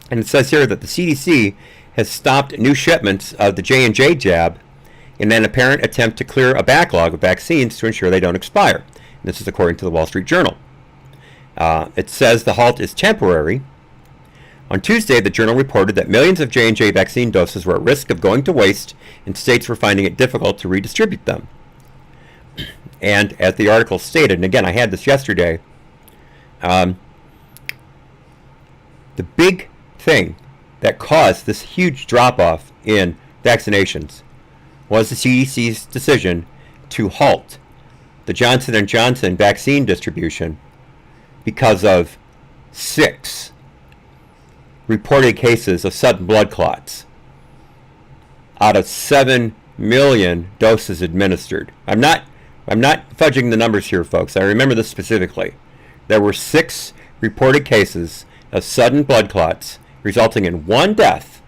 And it says here that the CDC has stopped new shipments of the J&J jab in an apparent attempt to clear a backlog of vaccines to ensure they don't expire. And this is according to the Wall Street Journal. It says the halt is temporary. On Tuesday, the Journal reported that millions of J&J vaccine doses were at risk of going to waste, and states were finding it difficult to redistribute them. And as the article stated, and again, I had this yesterday, the big thing that caused this huge drop-off in vaccinations was the CDC's decision to halt the Johnson & Johnson vaccine distribution because of 6 reported cases of sudden blood clots out of 7 million doses administered. I'm not fudging the numbers here, folks. I remember this specifically. There were 6 reported cases of sudden blood clots resulting in 1 death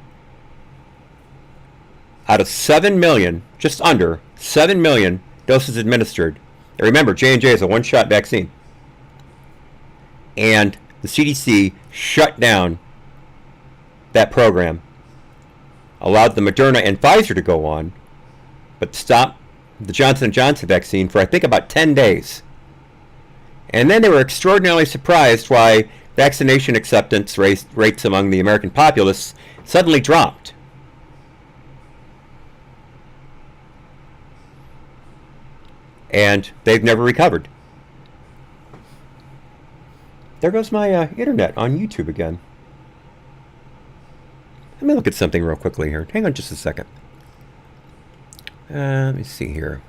out of 7 million, just under 7 million doses administered. And remember, J&J is a one-shot vaccine. And the CDC shut down that program, allowed the Moderna and Pfizer to go on, but stopped the Johnson & Johnson vaccine for, I think, about 10 days. And then they were extraordinarily surprised why vaccination acceptance rates among the American populace suddenly dropped. And they've never recovered. There goes my internet on YouTube again. Let me look at something real quickly here. Hang on just a second. Let me see here.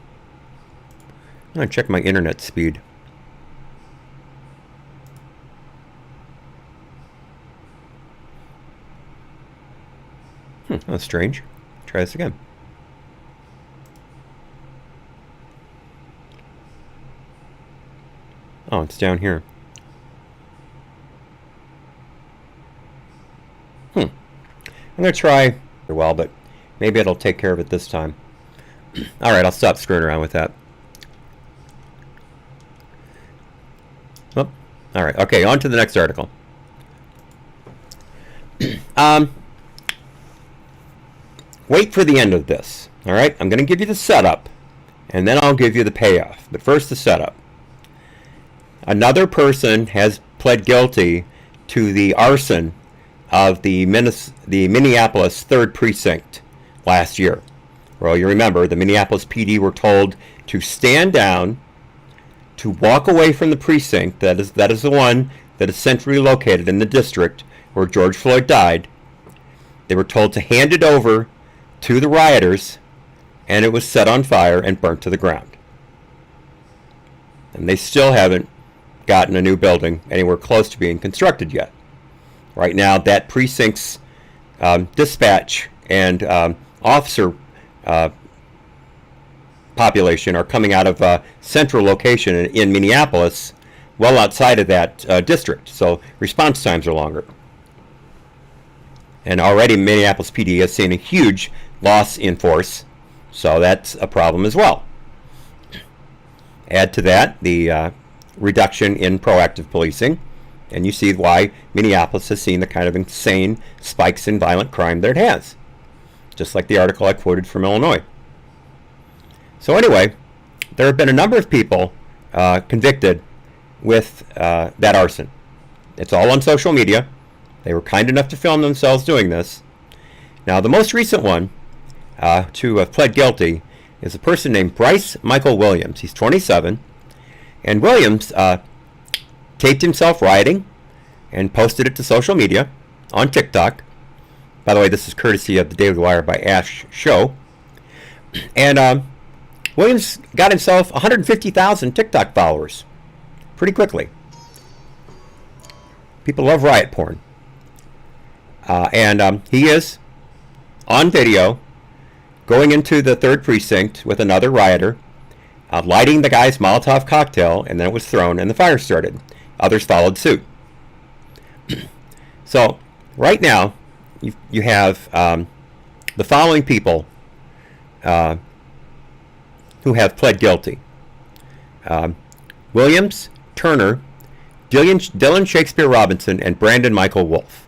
I'm going to check my internet speed. That's strange. Try this again. Oh, it's down here. I'm going to try well, but maybe it'll take care of it this time. All right, I'll stop screwing around with that. Oh, all right, okay, on to the next article. Wait for the end of this. All right, I'm going to give you the setup, and then I'll give you the payoff. But first, the setup. Another person has pled guilty to the arson of the Minneapolis 3rd Precinct last year. Well, you remember, the Minneapolis PD were told to stand down, to walk away from the precinct, that is the one that is centrally located in the district where George Floyd died. They were told to hand it over to the rioters, and it was set on fire and burnt to the ground. And they still haven't gotten a new building anywhere close to being constructed yet. Right now, that precinct's dispatch and officer population are coming out of a central location in Minneapolis, well outside of that district. So response times are longer. And already Minneapolis PD has seen a huge loss in force, so that's a problem as well. Add to that the reduction in proactive policing, and you see why Minneapolis has seen the kind of insane spikes in violent crime that it has. Just like the article I quoted from Illinois. So anyway, there have been a number of people convicted with that arson. It's all on social media. They were kind enough to film themselves doing this. Now, the most recent one to have pled guilty is a person named Bryce Michael Williams. He's 27. And Williams taped himself rioting and posted it to social media on TikTok. By the way, this is courtesy of the Daily Wire by Ash Show. And Williams got himself 150,000 TikTok followers pretty quickly. People love riot porn. And he is on video going into the 3rd precinct with another rioter, lighting the guy's Molotov cocktail, and then it was thrown and the fire started. Others followed suit. So right now you have the following people who have pled guilty. Williams, Turner, Dylan Shakespeare Robinson and Brandon Michael Wolf.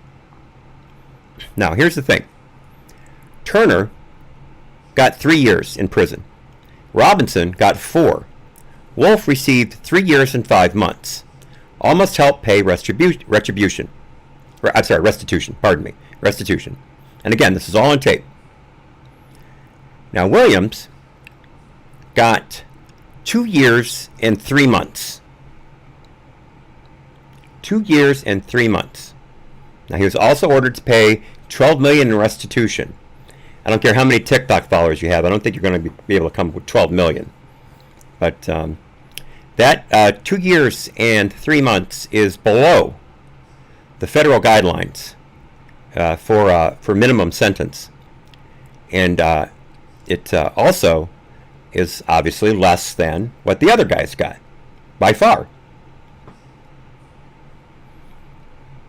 Now, here's the thing. Turner got 3 years in prison. Robinson got 4. Wolf received 3 years and 5 months. All must help pay restitution. Pardon me. Restitution. And again, this is all on tape. Now, Williams got 2 years and 3 months. 2 years and 3 months. Now, he was also ordered to pay $12 million in restitution. I don't care how many TikTok followers you have. I don't think you're going to be able to come up with $12 million. But that 2 years and 3 months is below the federal guidelines for minimum sentence. And it also is obviously less than what the other guys got, by far.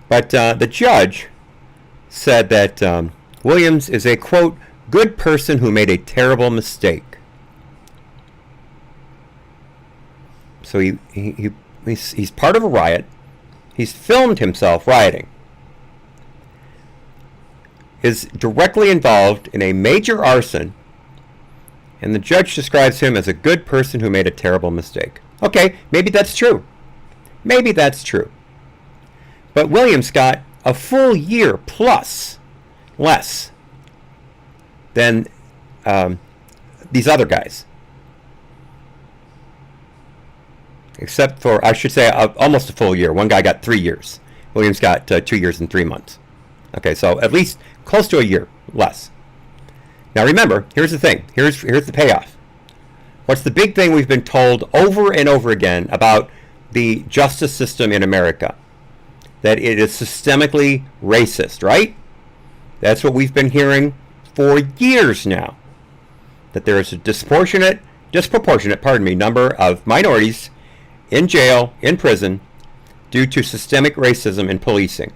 But the judge said that Williams is a, quote, good person who made a terrible mistake. So he's part of a riot. He's filmed himself rioting. Is directly involved in a major arson, and the judge describes him as a good person who made a terrible mistake. Okay, maybe that's true. Maybe that's true. But Williams got a full year plus less than these other guys. Except for, I should say, almost a full year. One guy got 3 years. Williams got 2 years and 3 months. Okay, so at least close to a year less. Now remember, here's the thing. Here's the payoff. What's the big thing we've been told over and over again about the justice system in America? That it is systemically racist, right? That's what we've been hearing for years now. That there is a disproportionate number of minorities in jail, in prison, due to systemic racism in policing.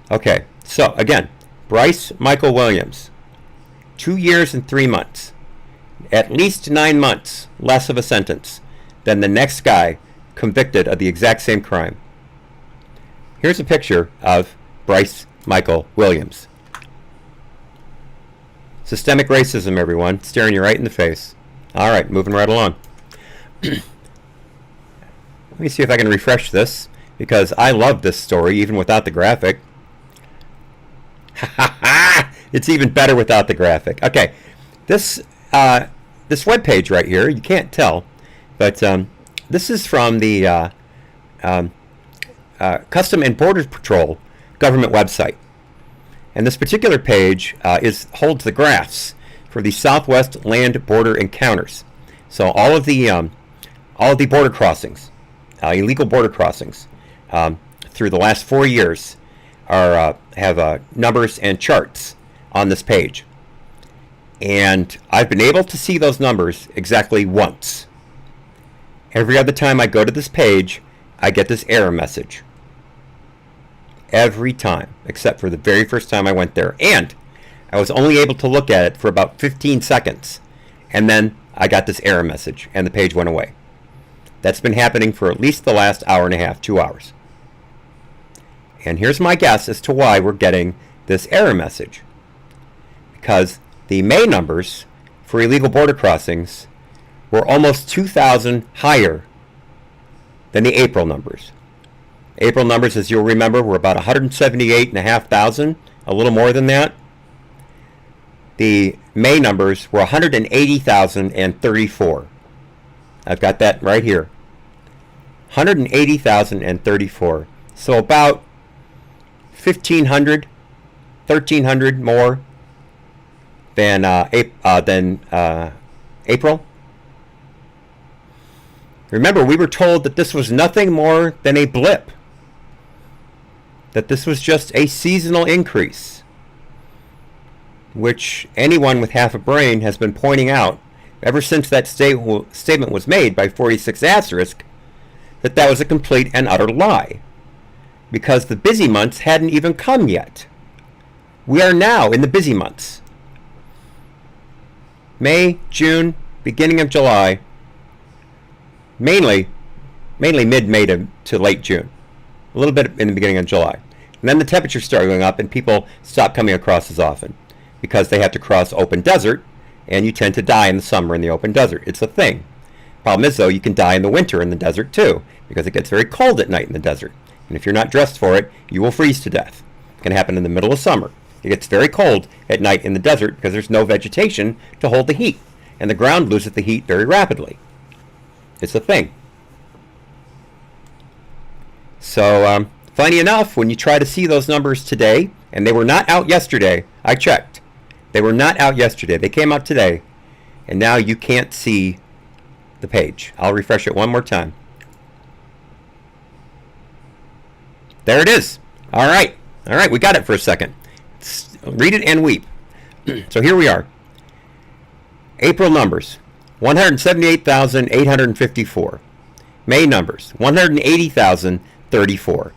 Okay, so again, Bryce Michael Williams, 2 years and 3 months, at least 9 months less of a sentence than the next guy convicted of the exact same crime. Here's a picture of Bryce Michael Williams. Systemic racism, everyone, staring you right in the face. All right, moving right along. Let me see if I can refresh this, because I love this story even without the graphic. It's even better without the graphic. Okay, this webpage right here, you can't tell, but this is from the Custom and Border Patrol government website. And this particular page holds the graphs for the Southwest land border encounters. So all of the border crossings, illegal border crossings, through the last 4 years have numbers and charts on this page. And I've been able to see those numbers exactly once. Every other time I go to this page, I get this error message. Every time, except for the very first time I went there. And I was only able to look at it for about 15 seconds. And then I got this error message, and the page went away. That's been happening for at least the last hour and a half, 2 hours. And here's my guess as to why we're getting this error message. Because the May numbers for illegal border crossings were almost 2,000 higher than the April numbers. April numbers, as you'll remember, were about 178,500, a little more than that. The May numbers were 180,034. I've got that right here. 180,034. So about 1,500, 1,300 more than April. Remember, we were told that this was nothing more than a blip. That this was just a seasonal increase, which anyone with half a brain has been pointing out ever since that statement was made by 46 Asterisk, that was a complete and utter lie, because the busy months hadn't even come yet. We are now in the busy months. May, June, beginning of July, mainly mainly mid-May to late June, a little bit in the beginning of July. And then the temperatures start going up and people stop coming across as often because they have to cross open desert, and you tend to die in the summer in the open desert. It's a thing. Problem is, though, you can die in the winter in the desert too, because it gets very cold at night in the desert. And if you're not dressed for it, you will freeze to death. It can happen in the middle of summer. It gets very cold at night in the desert because there's no vegetation to hold the heat, and the ground loses the heat very rapidly. It's a thing. So, funny enough, when you try to see those numbers today, and they were not out yesterday, I checked. They were not out yesterday. They came out today, and now you can't see the page. I'll refresh it one more time. There it is. All right, we got it for a second. Read it and weep. So here we are. April numbers, 178,854. May numbers, 180,034.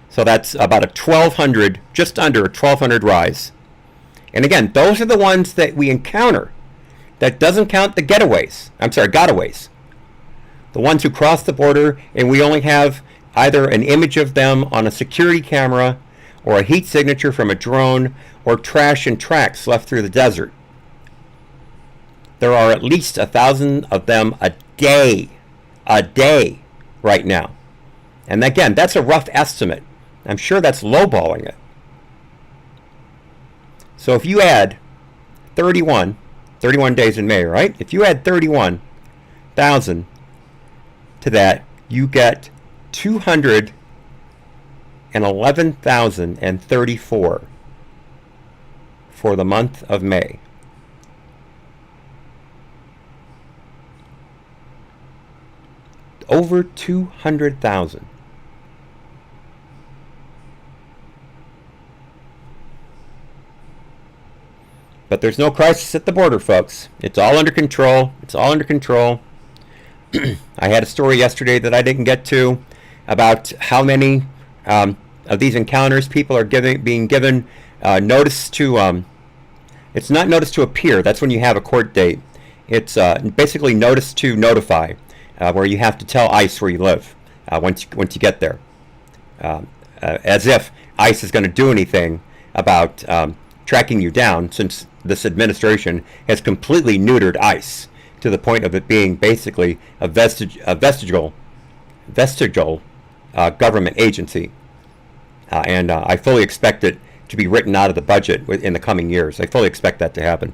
So that's about a 1,200, just under a 1,200 rise. And again, those are the ones that we encounter. That doesn't count the gotaways. The ones who cross the border and we only have either an image of them on a security camera or a heat signature from a drone or trash and tracks left through the desert. There are at least 1,000 of them a day right now. And again, that's a rough estimate. I'm sure that's lowballing it. So if you add 31 days in May, right? If you add 31,000 to that, you get 211,034 for the month of May. Over 200,000. But there's no crisis at the border, folks. It's all under control. I had a story yesterday that I didn't get to about how many of these encounters people are being given notice to. It's not notice to appear. That's when you have a court date. It's basically notice to notify, where you have to tell ICE where you live once you get there, as if ICE is going to do anything about tracking you down, since this administration has completely neutered ICE to the point of it being basically a vestigial government agency. And I fully expect it to be written out of the budget in the coming years. I fully expect that to happen.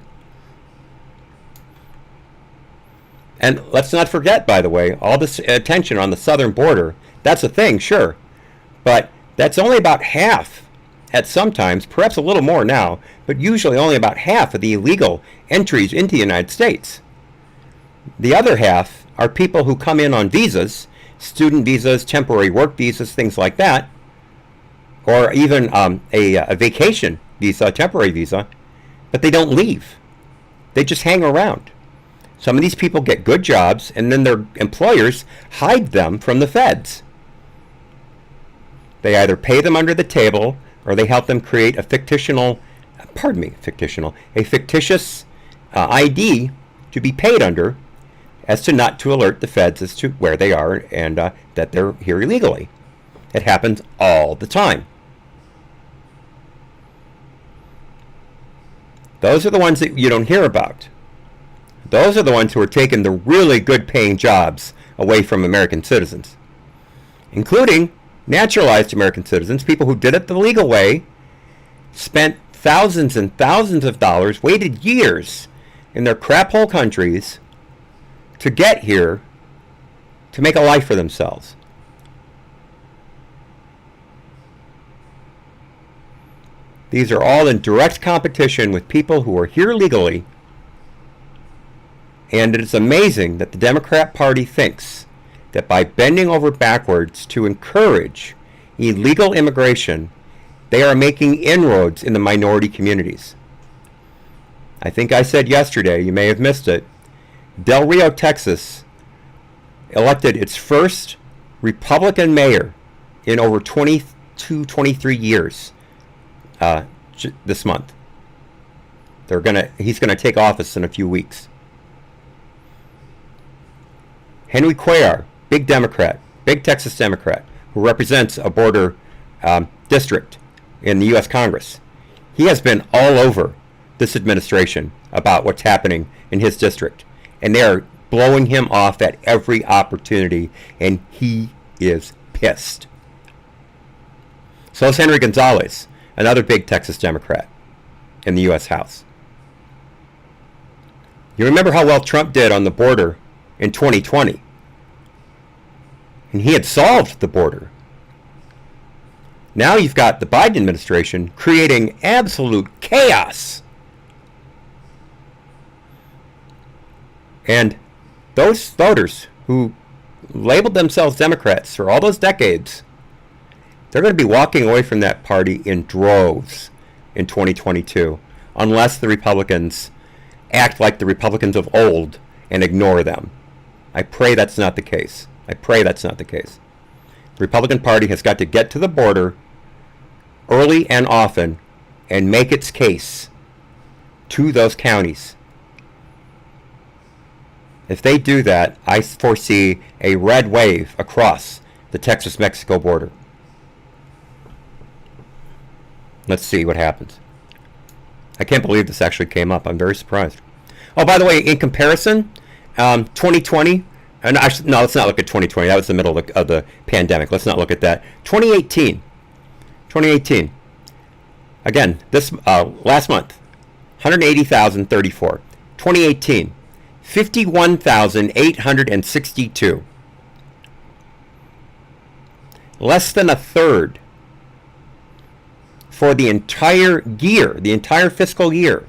And let's not forget, by the way, all this attention on the southern border. That's a thing, sure. But that's only about half, at some times, perhaps a little more now, but usually only about half of the illegal entries into the United States. The other half are people who come in on visas, student visas, temporary work visas, things like that, or even a vacation visa, a temporary visa, but they don't leave. They just hang around. Some of these people get good jobs, and then their employers hide them from the feds. They either pay them under the table, or they help them create a fictitious ID to be paid under, as to not to alert the feds as to where they are and that they're here illegally. It happens all the time. Those are the ones that you don't hear about. Those are the ones who are taking the really good paying jobs away from American citizens, including naturalized American citizens, people who did it the legal way, spent thousands and thousands of dollars, waited years in their crap hole countries to get here to make a life for themselves. These are all in direct competition with people who are here legally, and it is amazing that the Democrat Party thinks that by bending over backwards to encourage illegal immigration, they are making inroads in the minority communities. I think I said yesterday, you may have missed it, Del Rio, Texas elected its first Republican mayor in over 22, 23 years this month. He's gonna take office in a few weeks. Henry Cuellar, big Democrat, big Texas Democrat, who represents a border district in the U.S. Congress. He has been all over this administration about what's happening in his district. And they are blowing him off at every opportunity, and he is pissed. So is Henry Gonzalez, another big Texas Democrat in the U.S. House. You remember how well Trump did on the border in 2020. And he had solved the border. Now you've got the Biden administration creating absolute chaos. And those voters who labeled themselves Democrats for all those decades, they're going to be walking away from that party in droves in 2022, unless the Republicans act like the Republicans of old and ignore them. I pray that's not the case. I pray that's not the case. The Republican Party has got to get to the border early and often and make its case to those counties. If they do that, I foresee a red wave across the Texas-Mexico border. Let's see what happens. I can't believe this actually came up. I'm very surprised. Oh, by the way, in comparison, 2020, and no, let's not look at 2020. That was the middle of the pandemic. Let's not look at that. 2018. Again, this last month, 180,034. 2018, 51,862. Less than a third for the entire year, the entire fiscal year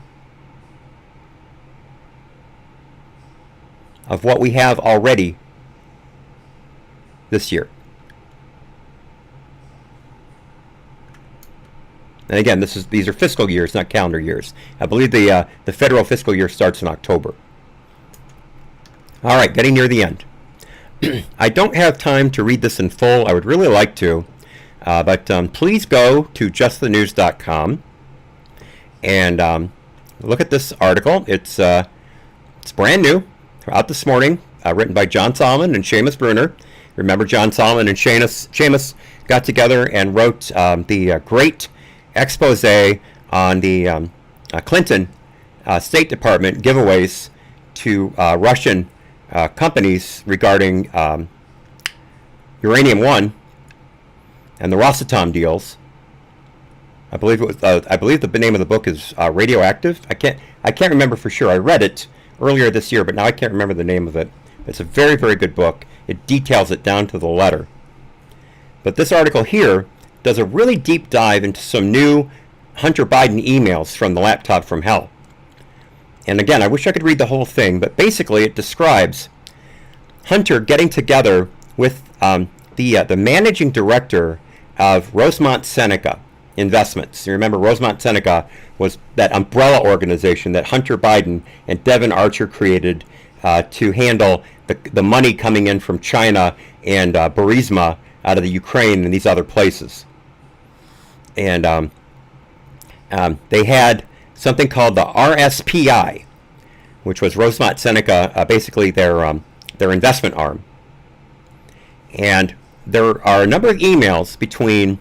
of what we have already this year. And again, these are fiscal years, not calendar years. I believe the federal fiscal year starts in October. All right, getting near the end. I don't have time to read this in full. I would really like to, but please go to justthenews.com and look at this article. It's brand new, out this morning, written by John Solomon and Seamus Bruner. Remember, John Solomon and Seamus got together and wrote the great expose on the Clinton State Department giveaways to Russian companies regarding Uranium One and the Rosatom deals. I believe it was. I believe the name of the book is Radioactive. I can't remember for sure. I read it earlier this year, but now I can't remember the name of it. It's a very, very good book. It details it down to the letter. But this article here does a really deep dive into some new Hunter Biden emails from the laptop from hell. And again, I wish I could read the whole thing, but basically it describes Hunter getting together with the managing director of Rosemont Seneca Investments. You remember Rosemont Seneca was that umbrella organization that Hunter Biden and Devin Archer created to handle the money coming in from China and Burisma out of the Ukraine and these other places. And they had something called the RSPI, which was Rosemont Seneca, basically their investment arm. And there are a number of emails between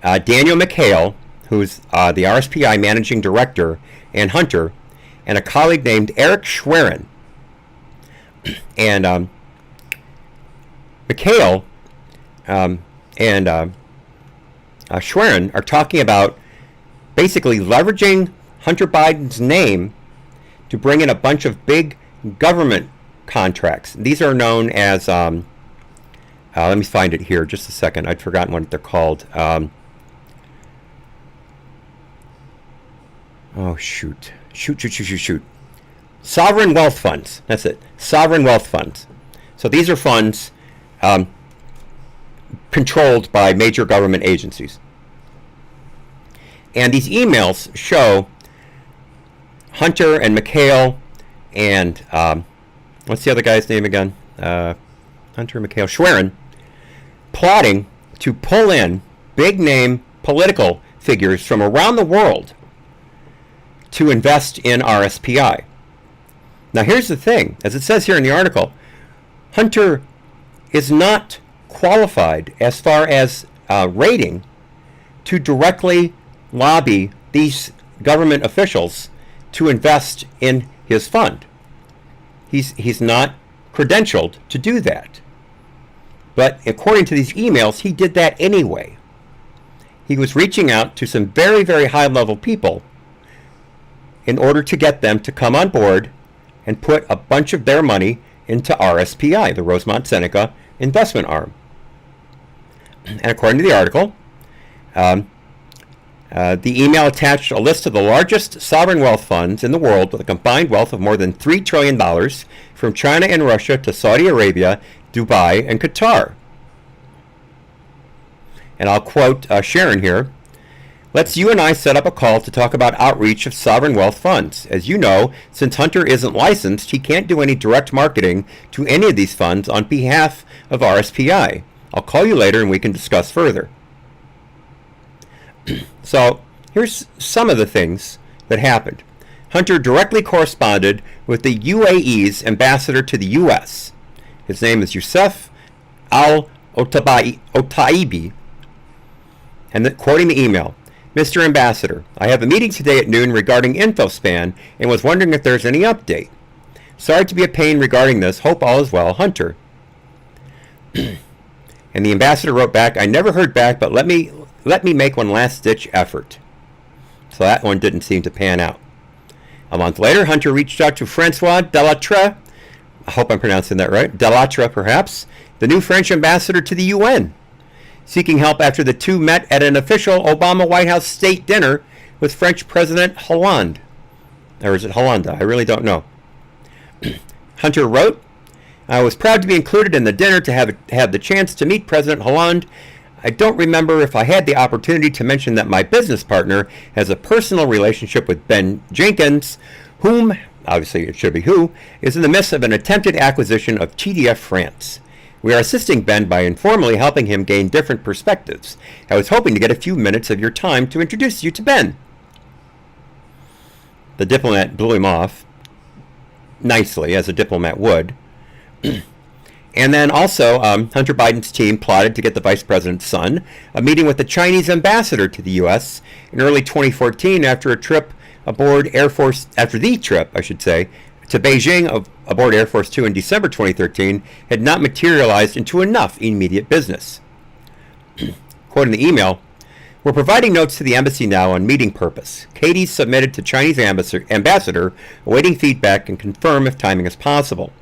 Daniel McHale, who's the RSPI managing director, and Hunter, and a colleague named Eric Schwerin. And McHale and Schwerin are talking about basically leveraging Hunter Biden's name to bring in a bunch of big government contracts. These are known as, let me find it here just a second. I'd forgotten what they're called. Oh, shoot. Shoot. Sovereign wealth funds. That's it. Sovereign wealth funds. So these are funds controlled by major government agencies. And these emails show Hunter and McHale and what's the other guy's name again? Hunter McHale Schwerin plotting to pull in big name political figures from around the world to invest in RSPI. Now here's the thing, as it says here in the article, Hunter is not qualified as far as rating to directly lobby these government officials to invest in his fund. He's not credentialed to do that. But according to these emails, he did that anyway. He was reaching out to some very, very high-level people in order to get them to come on board and put a bunch of their money into RSPI, the Rosemont Seneca investment arm. And according to the article, the email attached a list of the largest sovereign wealth funds in the world with a combined wealth of more than $3 trillion from China and Russia to Saudi Arabia, Dubai, and Qatar. And I'll quote Sharon here. Let's you and I set up a call to talk about outreach of sovereign wealth funds. As you know, since Hunter isn't licensed, he can't do any direct marketing to any of these funds on behalf of RSPI. I'll call you later and we can discuss further. So here's some of the things that happened. Hunter directly corresponded with the UAE's ambassador to the U.S. His name is Youssef Al-Otaibi. And quoting the email, Mr. Ambassador, I have a meeting today at noon regarding InfoSpan and was wondering if there's any update. Sorry to be a pain regarding this. Hope all is well. Hunter. And the ambassador wrote back, I never heard back, but let me make one last-ditch effort. So that one didn't seem to pan out. A month later, Hunter reached out to Francois Delattre, I hope I'm pronouncing that right, Delattre perhaps, the new French ambassador to the UN, seeking help after the two met at an official Obama White House state dinner with French President Hollande. Or is it Hollande? I really don't know. Hunter wrote, I was proud to be included in the dinner to have the chance to meet President Hollande. I don't remember if I had the opportunity to mention that my business partner has a personal relationship with Ben Jenkins, whom, obviously it should be who, is in the midst of an attempted acquisition of TDF France. We are assisting Ben by informally helping him gain different perspectives. I was hoping to get a few minutes of your time to introduce you to Ben. The diplomat blew him off nicely, as a diplomat would. And then also, Hunter Biden's team plotted to get the vice president's son a meeting with the Chinese ambassador to the U.S. in early 2014 after the trip, to Beijing aboard Air Force Two in December 2013 had not materialized into enough immediate business. Quoting the email, we're providing notes to the embassy now on meeting purpose. Katie submitted to Chinese ambassador, awaiting feedback and confirm if timing is possible.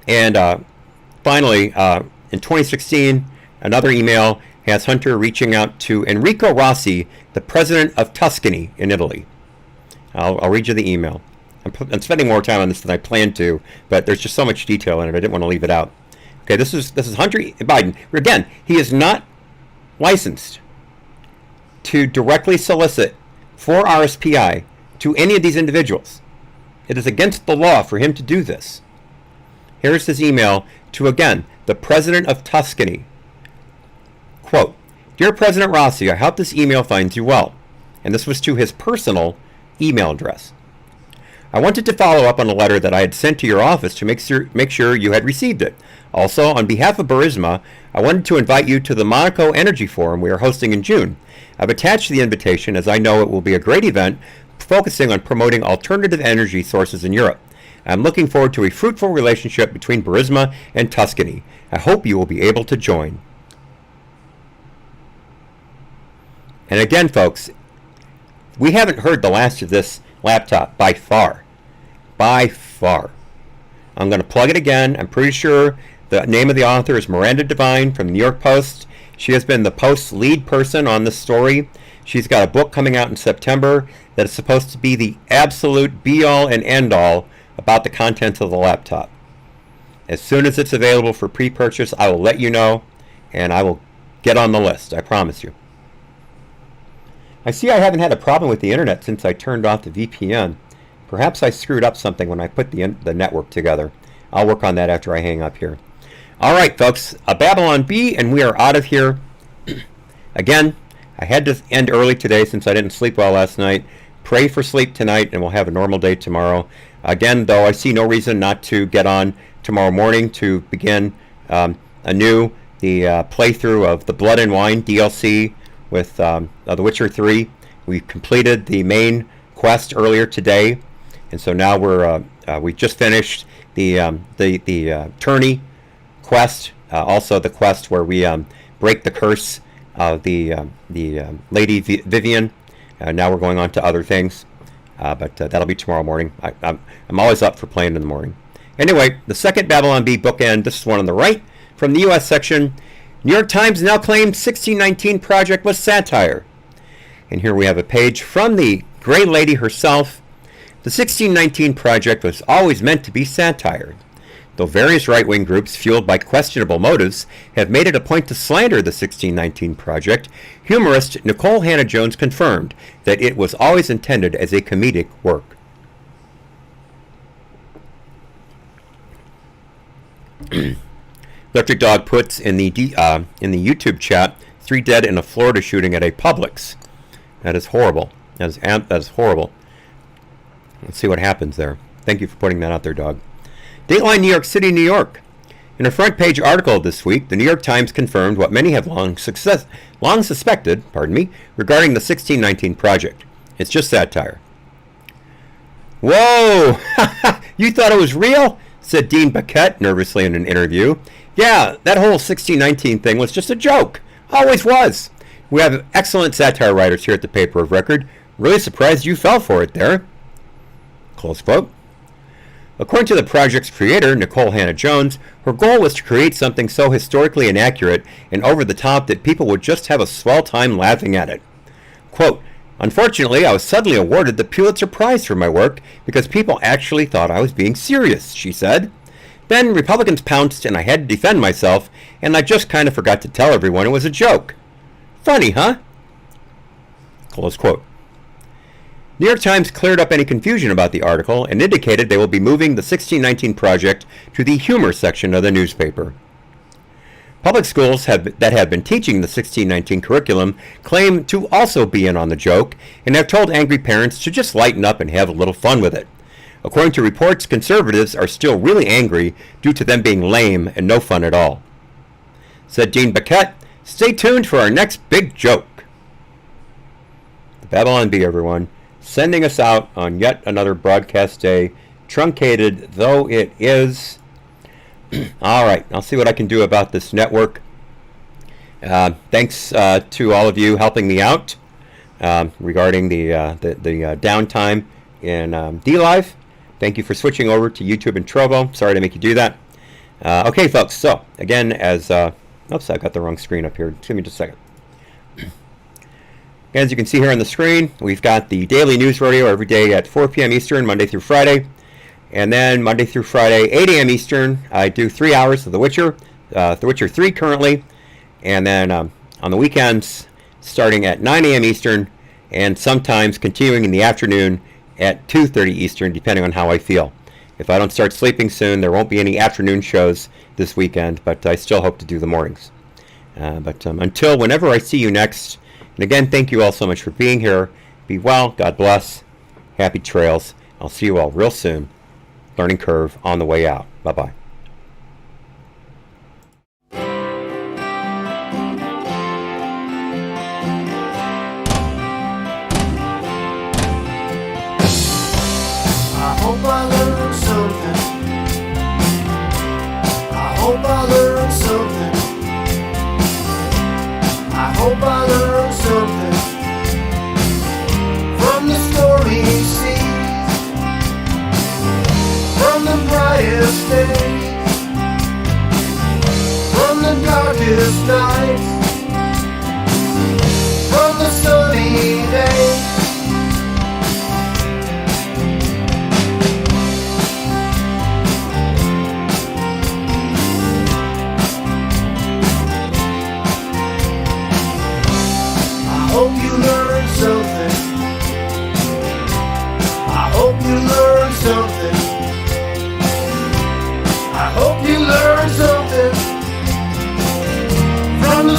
And finally, in 2016, another email has Hunter reaching out to Enrico Rossi, the president of Tuscany in Italy. I'll read you the email. I'm spending more time on this than I planned to, but there's just so much detail in it, I didn't want to leave it out. Okay, this is Hunter Biden. Again, he is not licensed to directly solicit for RSPI to any of these individuals. It is against the law for him to do this. Here's his email to, again, the president of Tuscany. Quote, Dear President Rossi, I hope this email finds you well. And this was to his personal email address. I wanted to follow up on a letter that I had sent to your office to make sure you had received it. Also, on behalf of Burisma, I wanted to invite you to the Monaco Energy Forum we are hosting in June. I've attached the invitation as I know it will be a great event focusing on promoting alternative energy sources in Europe. I'm looking forward to a fruitful relationship between Burisma and Tuscany. I hope you will be able to join. And again, folks, we haven't heard the last of this laptop by far. By far. I'm going to plug it again. I'm pretty sure the name of the author is Miranda Devine from the New York Post. She has been the Post's lead person on this story. She's got a book coming out in September that is supposed to be the absolute be-all and end-all about the contents of the laptop. As soon as it's available for pre-purchase, I will let you know, and I will get on the list, I promise you. I see I haven't had a problem with the internet since I turned off the VPN. Perhaps I screwed up something when I put the network together. I'll work on that after I hang up here. All right, folks, a Babylon Bee, and we are out of here. Again, I had to end early today since I didn't sleep well last night. Pray for sleep tonight, and we'll have a normal day tomorrow. Again, though, I see no reason not to get on tomorrow morning to begin anew the playthrough of the Blood and Wine DLC with The Witcher 3. We completed the main quest earlier today, and so now we just finished the tourney quest, also the quest where we break the curse of the Lady Vivian. Now we're going on to other things, but that'll be tomorrow morning. I'm always up for playing in the morning. Anyway, the second Babylon Bee bookend, this is one on the right, from the U.S. section. New York Times now claimed 1619 Project was satire. And here we have a page from the Grey Lady herself. The 1619 Project was always meant to be satire. Though various right-wing groups, fueled by questionable motives, have made it a point to slander the 1619 Project, humorist Nicole Hannah-Jones confirmed that it was always intended as a comedic work. Electric Dog puts in the YouTube chat 3 dead in a Florida shooting at a Publix. That is horrible. That is horrible. Let's see what happens there. Thank you for putting that out there, Dog. Dateline New York City, New York. In a front page article this week, the New York Times confirmed what many have long suspected, regarding the 1619 Project. It's just satire. Whoa! You thought it was real? Said Dean Baquette nervously in an interview. Yeah, that whole 1619 thing was just a joke. Always was. We have excellent satire writers here at the Paper of Record. Really surprised you fell for it there. Close quote. According to the project's creator, Nicole Hannah-Jones, her goal was to create something so historically inaccurate and over the top that people would just have a swell time laughing at it. Quote, unfortunately, I was suddenly awarded the Pulitzer Prize for my work because people actually thought I was being serious, she said. Then Republicans pounced and I had to defend myself, and I just kind of forgot to tell everyone it was a joke. Funny, huh? Close quote. New York Times cleared up any confusion about the article and indicated they will be moving the 1619 Project to the humor section of the newspaper. Public schools that have been teaching the 1619 curriculum claim to also be in on the joke and have told angry parents to just lighten up and have a little fun with it. According to reports, conservatives are still really angry due to them being lame and no fun at all. Said Dean Baquette, stay tuned for our next big joke. The Babylon Bee, everyone, sending us out on yet another broadcast day, truncated though it is. All right, I'll see what I can do about this network. Thanks to all of you helping me out regarding the downtime in DLive. Thank you for switching over to YouTube and Trovo. Sorry to make you do that. Okay, folks. So again, oops, I got the wrong screen up here. Give me just a second. As you can see here on the screen, we've got the daily news rodeo every day at 4 p.m. Eastern, Monday through Friday. And then Monday through Friday, 8 a.m. Eastern, I do 3 hours of The Witcher 3 currently. And then on the weekends, starting at 9 a.m. Eastern, and sometimes continuing in the afternoon at 2:30 Eastern, depending on how I feel. If I don't start sleeping soon, there won't be any afternoon shows this weekend, but I still hope to do the mornings. But until whenever I see you next, and again, thank you all so much for being here. Be well. God bless. Happy trails. I'll see you all real soon. Learning curve on the way out. Bye-bye. I hope I learned something. I hope I learned something. I hope I learned something from the story he sees, from the brightest days, from the darkest nights, from the sunny days. I hope you learned something. I hope you learned something. I hope you learned something from the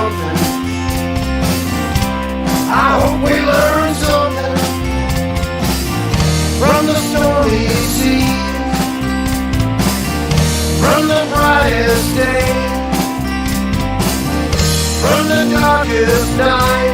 something. I hope we learn something from the stormy sea, from the brightest day, from the darkest night.